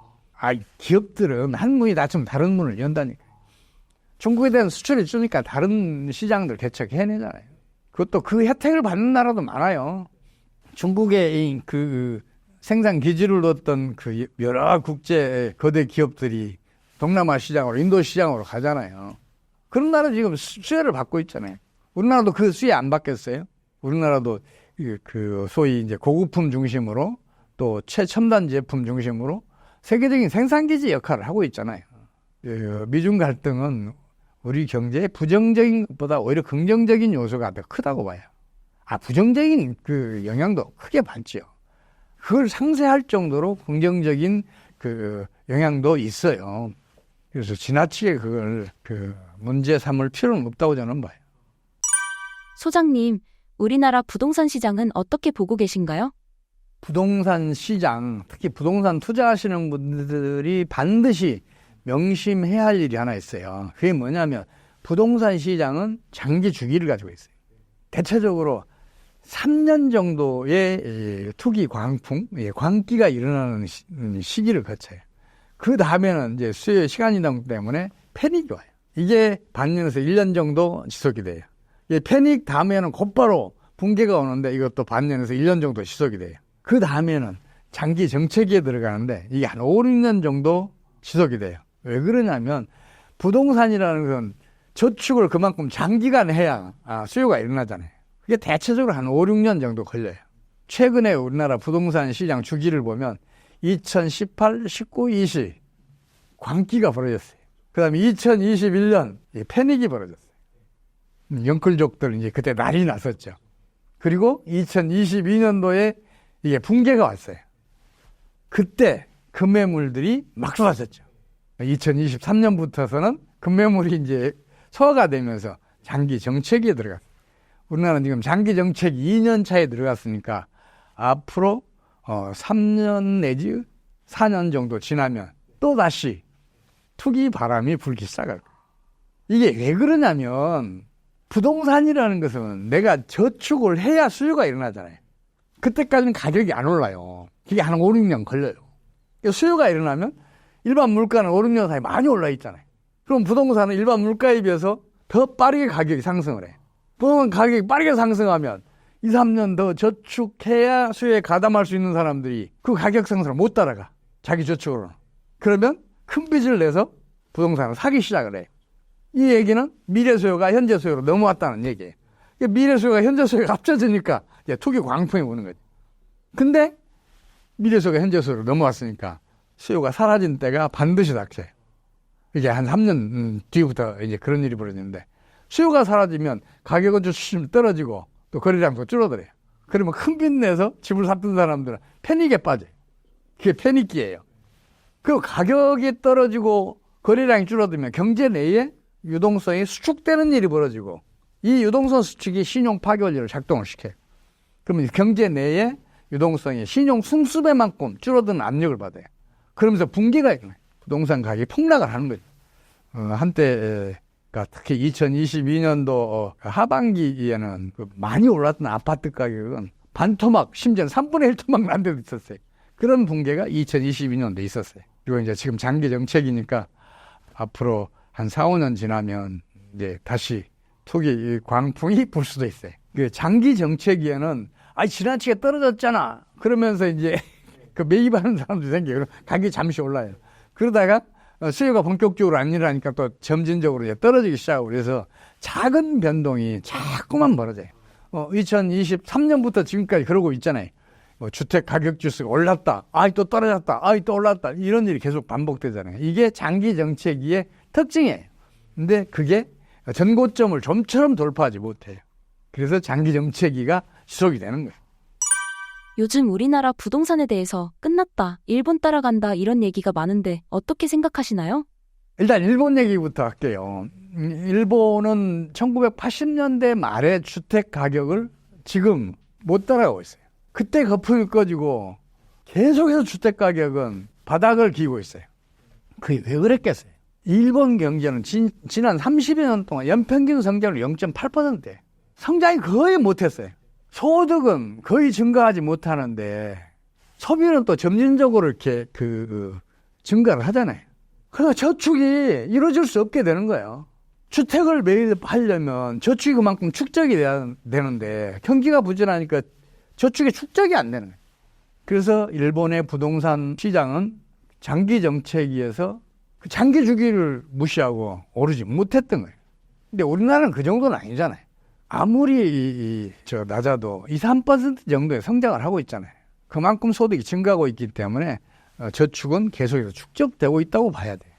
기업들은 한 문이 닫히면 다른 문을 연다니까. 중국에 대한 수출이 주니까 다른 시장들 개척해내잖아요. 그것도 그 혜택을 받는 나라도 많아요. 중국의 그 생산 기지를 뒀던 그 여러 국제 거대 기업들이 동남아 시장으로, 인도 시장으로 가잖아요. 그런 나라 지금 수혜를 받고 있잖아요. 우리나라도 그 수혜 안 받겠어요? 우리나라도 그 소위 이제 고급품 중심으로 또 최첨단 제품 중심으로 세계적인 생산기지 역할을 하고 있잖아요. 미중 갈등은 우리 경제에 부정적인 것보다 오히려 긍정적인 요소가 더 크다고 봐요. 부정적인 그 영향도 크게 받죠. 그걸 상쇄할 정도로 긍정적인 그 영향도 있어요. 그래서 지나치게 그걸 문제 삼을 필요는 없다고 저는 봐요. 소장님, 우리나라 부동산 시장은 어떻게 보고 계신가요? 부동산 시장, 특히 부동산 투자하시는 분들이 반드시 명심해야 할 일이 하나 있어요. 그게 뭐냐면 부동산 시장은 장기 주기를 가지고 있어요. 대체적으로 3년 정도의 투기 광풍, 광기가 일어나는 시기를 거쳐요. 그 다음에는 이제 수요의 시간 이동 때문에 패닉이 와요. 이게 반년에서 1년 정도 지속이 돼요. 패닉 다음에는 곧바로 붕괴가 오는데 이것도 반년에서 1년 정도 지속이 돼요. 그 다음에는 장기 정체기에 들어가는데 이게 한 5, 6년 정도 지속이 돼요. 왜 그러냐면 부동산이라는 건 저축을 그만큼 장기간 해야 수요가 일어나잖아요. 그게 대체적으로 한 5, 6년 정도 걸려요. 최근에 우리나라 부동산 시장 주기를 보면 2018, 19, 20 광기가 벌어졌어요. 그 다음에 2021년 패닉이 벌어졌어요. 영끌족들 이제 그때 난리 났었죠. 그리고 2022년도에 이게 붕괴가 왔어요. 그때 급매물들이 막 쏟아졌죠. 2023년부터서는 급매물이 이제 소화가 되면서 장기 정체기에 들어갔어요. 우리나라는 지금 장기 정책 2년 차에 들어갔으니까 앞으로 3년 내지 4년 정도 지나면 또다시 투기 바람이 불기 시작할 거예요. 이게 왜 그러냐면 부동산이라는 것은 내가 저축을 해야 수요가 일어나잖아요. 그때까지는 가격이 안 올라요. 이게 한 5, 6년 걸려요. 수요가 일어나면 일반 물가는 5, 6년 사이에 많이 올라 있잖아요. 그럼 부동산은 일반 물가에 비해서 더 빠르게 가격이 상승을 해요. 부동산 가격이 빠르게 상승하면 2, 3년 더 저축해야 수요에 가담할 수 있는 사람들이 그 가격 상승을 못 따라가. 자기 저축으로는. 그러면 큰 빚을 내서 부동산을 사기 시작을 해요. 이 얘기는 미래 수요가 현재 수요로 넘어왔다는 얘기예요. 미래 수요가 현재 수요가 합쳐지니까 이제 투기 광풍이 오는 거죠. 근데 미래 수요가 현재 수요로 넘어왔으니까 수요가 사라진 때가 반드시 닥쳐요. 이게 한 3년 뒤부터 이제 그런 일이 벌어지는데 수요가 사라지면 가격은 좀 떨어지고 또 거래량도 줄어들어요. 그러면 큰 빚 내서 집을 샀던 사람들은 패닉에 빠져요. 그게 패닉기예요. 그 가격이 떨어지고 거래량이 줄어들면 경제 내에 유동성이 수축되는 일이 벌어지고 이 유동성 수축이 신용 파괴원리를 작동을 시켜요. 그러면 경제 내에 유동성이 신용 승수배만큼 줄어드는 압력을 받아요. 그러면서 붕괴가 일어나요. 부동산 가격이 폭락을 하는 거죠. 한때가 특히 2022년도 하반기에는 많이 올랐던 아파트 가격은 반토막, 심지어는 3분의 1토막 난 데도 있었어요. 그런 붕괴가 2022년도에 있었어요. 그리고 이제 지금 장기 정책이니까 앞으로 한 4, 5년 지나면 이제 다시 투기 광풍이 불 수도 있어요. 그 장기 정책위에는 지나치게 떨어졌잖아. 그러면서 이제 그 매입하는 사람도 생겨요. 그럼 가격이 잠시 올라요. 그러다가 수요가 본격적으로 안 일어나니까 또 점진적으로 이제 떨어지기 시작하고 그래서 작은 변동이 자꾸만 벌어져요. 2023년부터 지금까지 그러고 있잖아요. 뭐 주택 가격 지수가 올랐다, 또 떨어졌다, 또 올랐다, 이런 일이 계속 반복되잖아요. 이게 장기 정체기의 특징이에요. 근데 그게 전고점을 좀처럼 돌파하지 못해요. 그래서 장기 정체기가 지속이 되는 거예요. 요즘 우리나라 부동산에 대해서 끝났다, 일본 따라간다 이런 얘기가 많은데 어떻게 생각하시나요? 일단 일본 얘기부터 할게요. 일본은 1980년대 말에 주택 가격을 지금 못 따라가고 있어요. 그때 거품이 꺼지고 계속해서 주택 가격은 바닥을 기고 있어요. 그게 왜 그랬겠어요? 일본 경제는 지난 30여 년 동안 연평균 성장률 0.8%예요. 성장이 거의 못했어요. 소득은 거의 증가하지 못하는데 소비는 또 점진적으로 이렇게 증가를 하잖아요. 그러니까 저축이 이루어질 수 없게 되는 거예요. 주택을 매입하려면 저축이 그만큼 축적이 돼야 되는데 경기가 부진하니까 저축이 축적이 안 되는 거예요. 그래서 일본의 부동산 시장은 장기 정체기에서 그 장기 주기를 무시하고 오르지 못했던 거예요. 근데 우리나라는 그 정도는 아니잖아요. 아무리 낮아도 2, 3% 정도의 성장을 하고 있잖아요. 그만큼 소득이 증가하고 있기 때문에 저축은 계속해서 축적되고 있다고 봐야 돼요.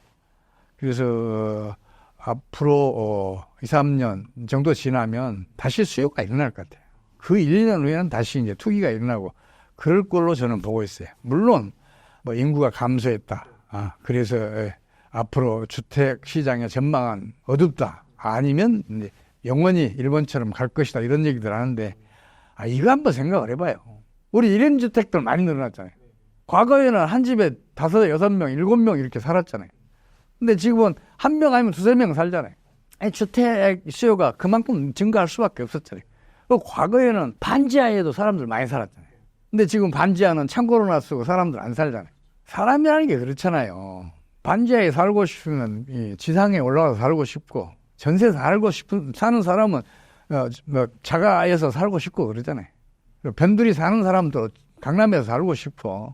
그래서 앞으로 2, 3년 정도 지나면 다시 수요가 일어날 것 같아요. 그 1, 2년 후에는 다시 이제 투기가 일어나고 그럴 걸로 저는 보고 있어요. 물론 뭐 인구가 감소했다. 그래서 앞으로 주택 시장의 전망은 어둡다. 아니면 이제 영원히 일본처럼 갈 것이다. 이런 얘기들 하는데 이거 한번 생각을 해봐요. 우리 1인 주택들 많이 늘어났잖아요. 과거에는 한 집에 5, 6명, 7명 이렇게 살았잖아요. 근데 지금은 1명 아니면 2, 3명 살잖아요. 주택 수요가 그만큼 증가할 수밖에 없었잖아요. 과거에는 반지하에도 사람들 많이 살았잖아요. 근데 지금 반지하는 창고로 놔두고 사람들 안 살잖아요. 사람이라는 게 그렇잖아요. 반지하에 살고 싶으면 지상에 올라가서 살고 싶고 전세 살고 싶은 사는 사람은 자가에서 살고 싶고 그러잖아요. 변두리 사는 사람도 강남에서 살고 싶고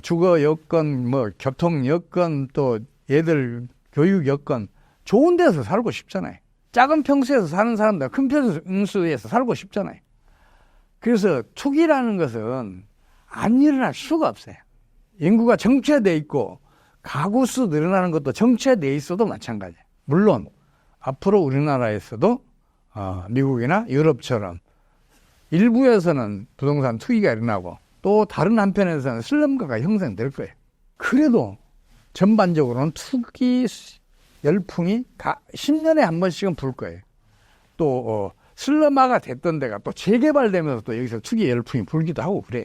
주거 여건, 교통 여건, 또 얘들 교육 여건 좋은 데서 살고 싶잖아요. 작은 평수에서 사는 사람들 큰 평수에서 살고 싶잖아요. 그래서 투기라는 것은 안 일어날 수가 없어요. 인구가 정체돼 있고 가구 수 늘어나는 것도 정체돼 있어도 마찬가지예요. 물론 앞으로 우리나라에서도 미국이나 유럽처럼 일부에서는 부동산 투기가 일어나고 또 다른 한편에서는 슬럼가가 형성될 거예요. 그래도 전반적으로는 투기 열풍이 10년에 한 번씩은 불 거예요. 또 슬럼화가 됐던 데가 또 재개발되면서 또 여기서 투기 열풍이 불기도 하고 그래요.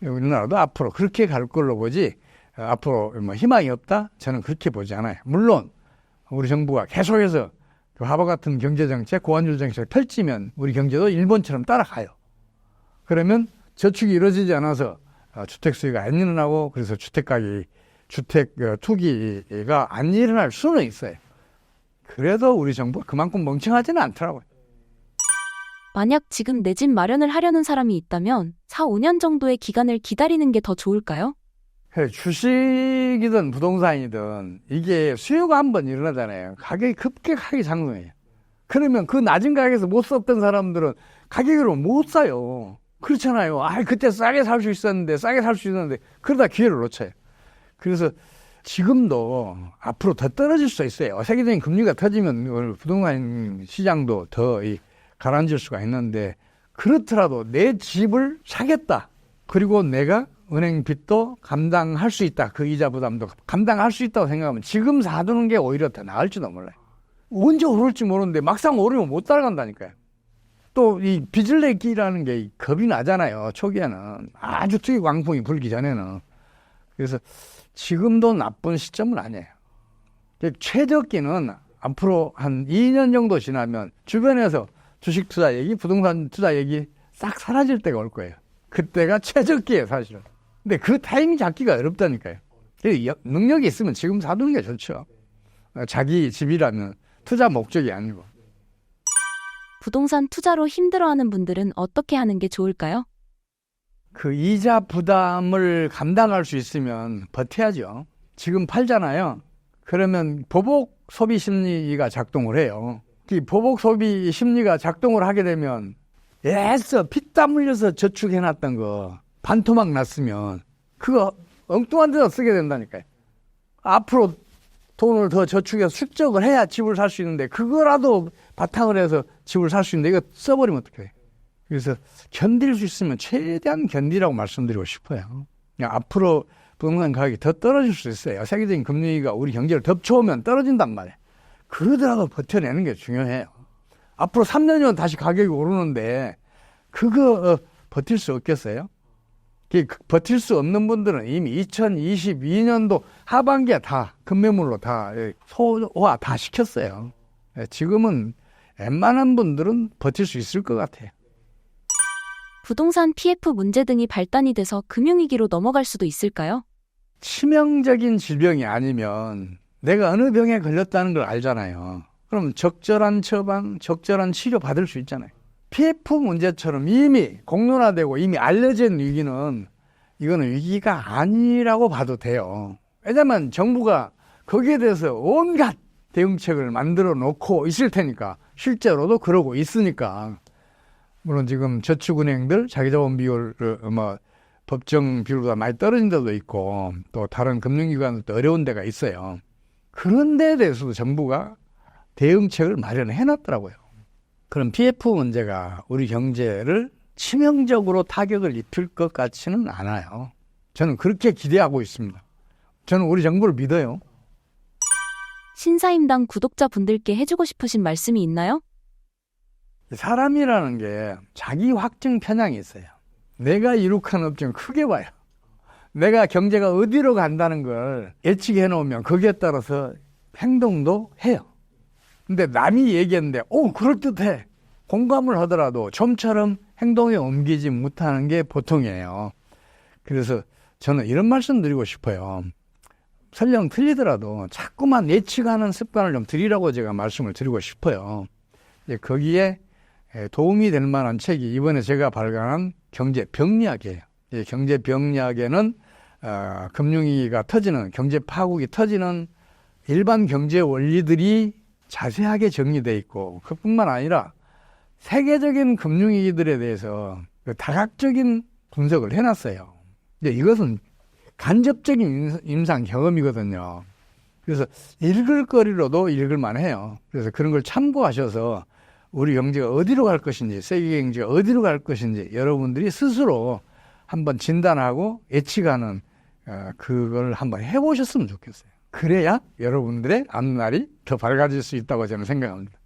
우리나라도 앞으로 그렇게 갈 걸로 보지 앞으로 뭐 희망이 없다? 저는 그렇게 보지 않아요. 물론 우리 정부가 계속해서 그 하버 같은 경제정책, 고환율 정책을 펼치면 우리 경제도 일본처럼 따라가요. 그러면 저축이 이루어지지 않아서 주택 수요가 안 일어나고 그래서 주택 투기가 안 일어날 수는 있어요. 그래도 우리 정부가 그만큼 멍청하지는 않더라고요. 만약 지금 내 집 마련을 하려는 사람이 있다면 4, 5년 정도의 기간을 기다리는 게 더 좋을까요? 주식이든 부동산이든 이게 수요가 한번 일어나잖아요. 가격이 급격하게 상승해요. 그러면 그 낮은 가격에서 못 썼던 사람들은 가격으로 못 사요. 그렇잖아요. 그때 싸게 살 수 있었는데 그러다 기회를 놓쳐요. 그래서 지금도 앞으로 더 떨어질 수 있어요. 세계적인 금리가 터지면 부동산 시장도 더 가라앉을 수가 있는데 그렇더라도 내 집을 사겠다. 그리고 내가 은행 빚도 감당할 수 있다. 그 이자 부담도 감당할 수 있다고 생각하면 지금 사두는 게 오히려 더 나을지도 몰라요. 언제 오를지 모르는데 막상 오르면 못 따라간다니까요. 또 이 빚을 내기라는 게 겁이 나잖아요. 초기에는 아주 투기 광풍이 불기 전에는. 그래서 지금도 나쁜 시점은 아니에요. 최적기는 앞으로 한 2년 정도 지나면 주변에서 주식 투자 얘기, 부동산 투자 얘기 싹 사라질 때가 올 거예요. 그때가 최적기예요, 사실은. 근데 그 타이밍 잡기가 어렵다니까요. 능력이 있으면 지금 사두는 게 좋죠. 자기 집이라면 투자 목적이 아니고. 부동산 투자로 힘들어하는 분들은 어떻게 하는 게 좋을까요? 그 이자 부담을 감당할 수 있으면 버텨야죠. 지금 팔잖아요. 그러면 보복 소비 심리가 작동을 해요. 이 보복 소비 심리가 작동을 하게 되면 애써 피땀 흘려서 저축해놨던 거 반토막 났으면 그거 엉뚱한 데다 쓰게 된다니까요. 앞으로 돈을 더 저축해서 축적을 해야 집을 살 수 있는데 그거라도 바탕을 해서 집을 살 수 있는데 이거 써버리면 어떡해. 그래서 견딜 수 있으면 최대한 견디라고 말씀드리고 싶어요. 앞으로 부동산 가격이 더 떨어질 수 있어요. 세계적인 금융위기가 우리 경제를 덮쳐오면 떨어진단 말이에요. 그러더라도 버텨내는 게 중요해요. 앞으로 3년이면 다시 가격이 오르는데 그거 버틸 수 없겠어요? 버틸 수 없는 분들은 이미 2022년도 하반기에 다 급매물로 다 소화 다 시켰어요. 지금은 웬만한 분들은 버틸 수 있을 것 같아요. 부동산 PF 문제 등이 발단이 돼서 금융위기로 넘어갈 수도 있을까요? 치명적인 질병이 아니면 내가 어느 병에 걸렸다는 걸 알잖아요. 그럼 적절한 처방, 적절한 치료 받을 수 있잖아요. PF 문제처럼 이미 공론화되고 이미 알려진 위기는 이거는 위기가 아니라고 봐도 돼요. 왜냐하면 정부가 거기에 대해서 온갖 대응책을 만들어 놓고 있을 테니까 실제로도 그러고 있으니까. 물론 지금 저축은행들 자기자본 비율 법정 비율보다 많이 떨어진 데도 있고 또 다른 금융기관들도 어려운 데가 있어요. 그런 데에 대해서도 정부가 대응책을 마련해 놨더라고요. 그럼 PF 문제가 우리 경제를 치명적으로 타격을 입힐 것 같지는 않아요. 저는 그렇게 기대하고 있습니다. 저는 우리 정부를 믿어요. 신사임당 구독자분들께 해주고 싶으신 말씀이 있나요? 사람이라는 게 자기 확증 편향이 있어요. 내가 이룩한 업종을 크게 봐요. 내가 경제가 어디로 간다는 걸 예측해 놓으면 거기에 따라서 행동도 해요. 근데 남이 얘기했는데 그럴듯해. 공감을 하더라도 좀처럼 행동에 옮기지 못하는 게 보통이에요. 그래서 저는 이런 말씀 드리고 싶어요. 설령 틀리더라도 자꾸만 예측하는 습관을 좀 들이라고 제가 말씀을 드리고 싶어요. 거기에 도움이 될 만한 책이 이번에 제가 발간한 경제병리학이에요. 경제병리학에는 금융위기가 터지는, 경제 파국이 터지는 일반 경제 원리들이 자세하게 정리되어 있고 그뿐만 아니라 세계적인 금융위기들에 대해서 다각적인 분석을 해놨어요. 근데 이것은 간접적인 임상 경험이거든요. 그래서 읽을 거리로도 읽을 만해요. 그래서 그런 걸 참고하셔서 우리 경제가 어디로 갈 것인지, 세계 경제가 어디로 갈 것인지 여러분들이 스스로 한번 진단하고 예측하는 그걸 한번 해보셨으면 좋겠어요. 그래야 여러분들의 앞날이 더 밝아질 수 있다고 저는 생각합니다.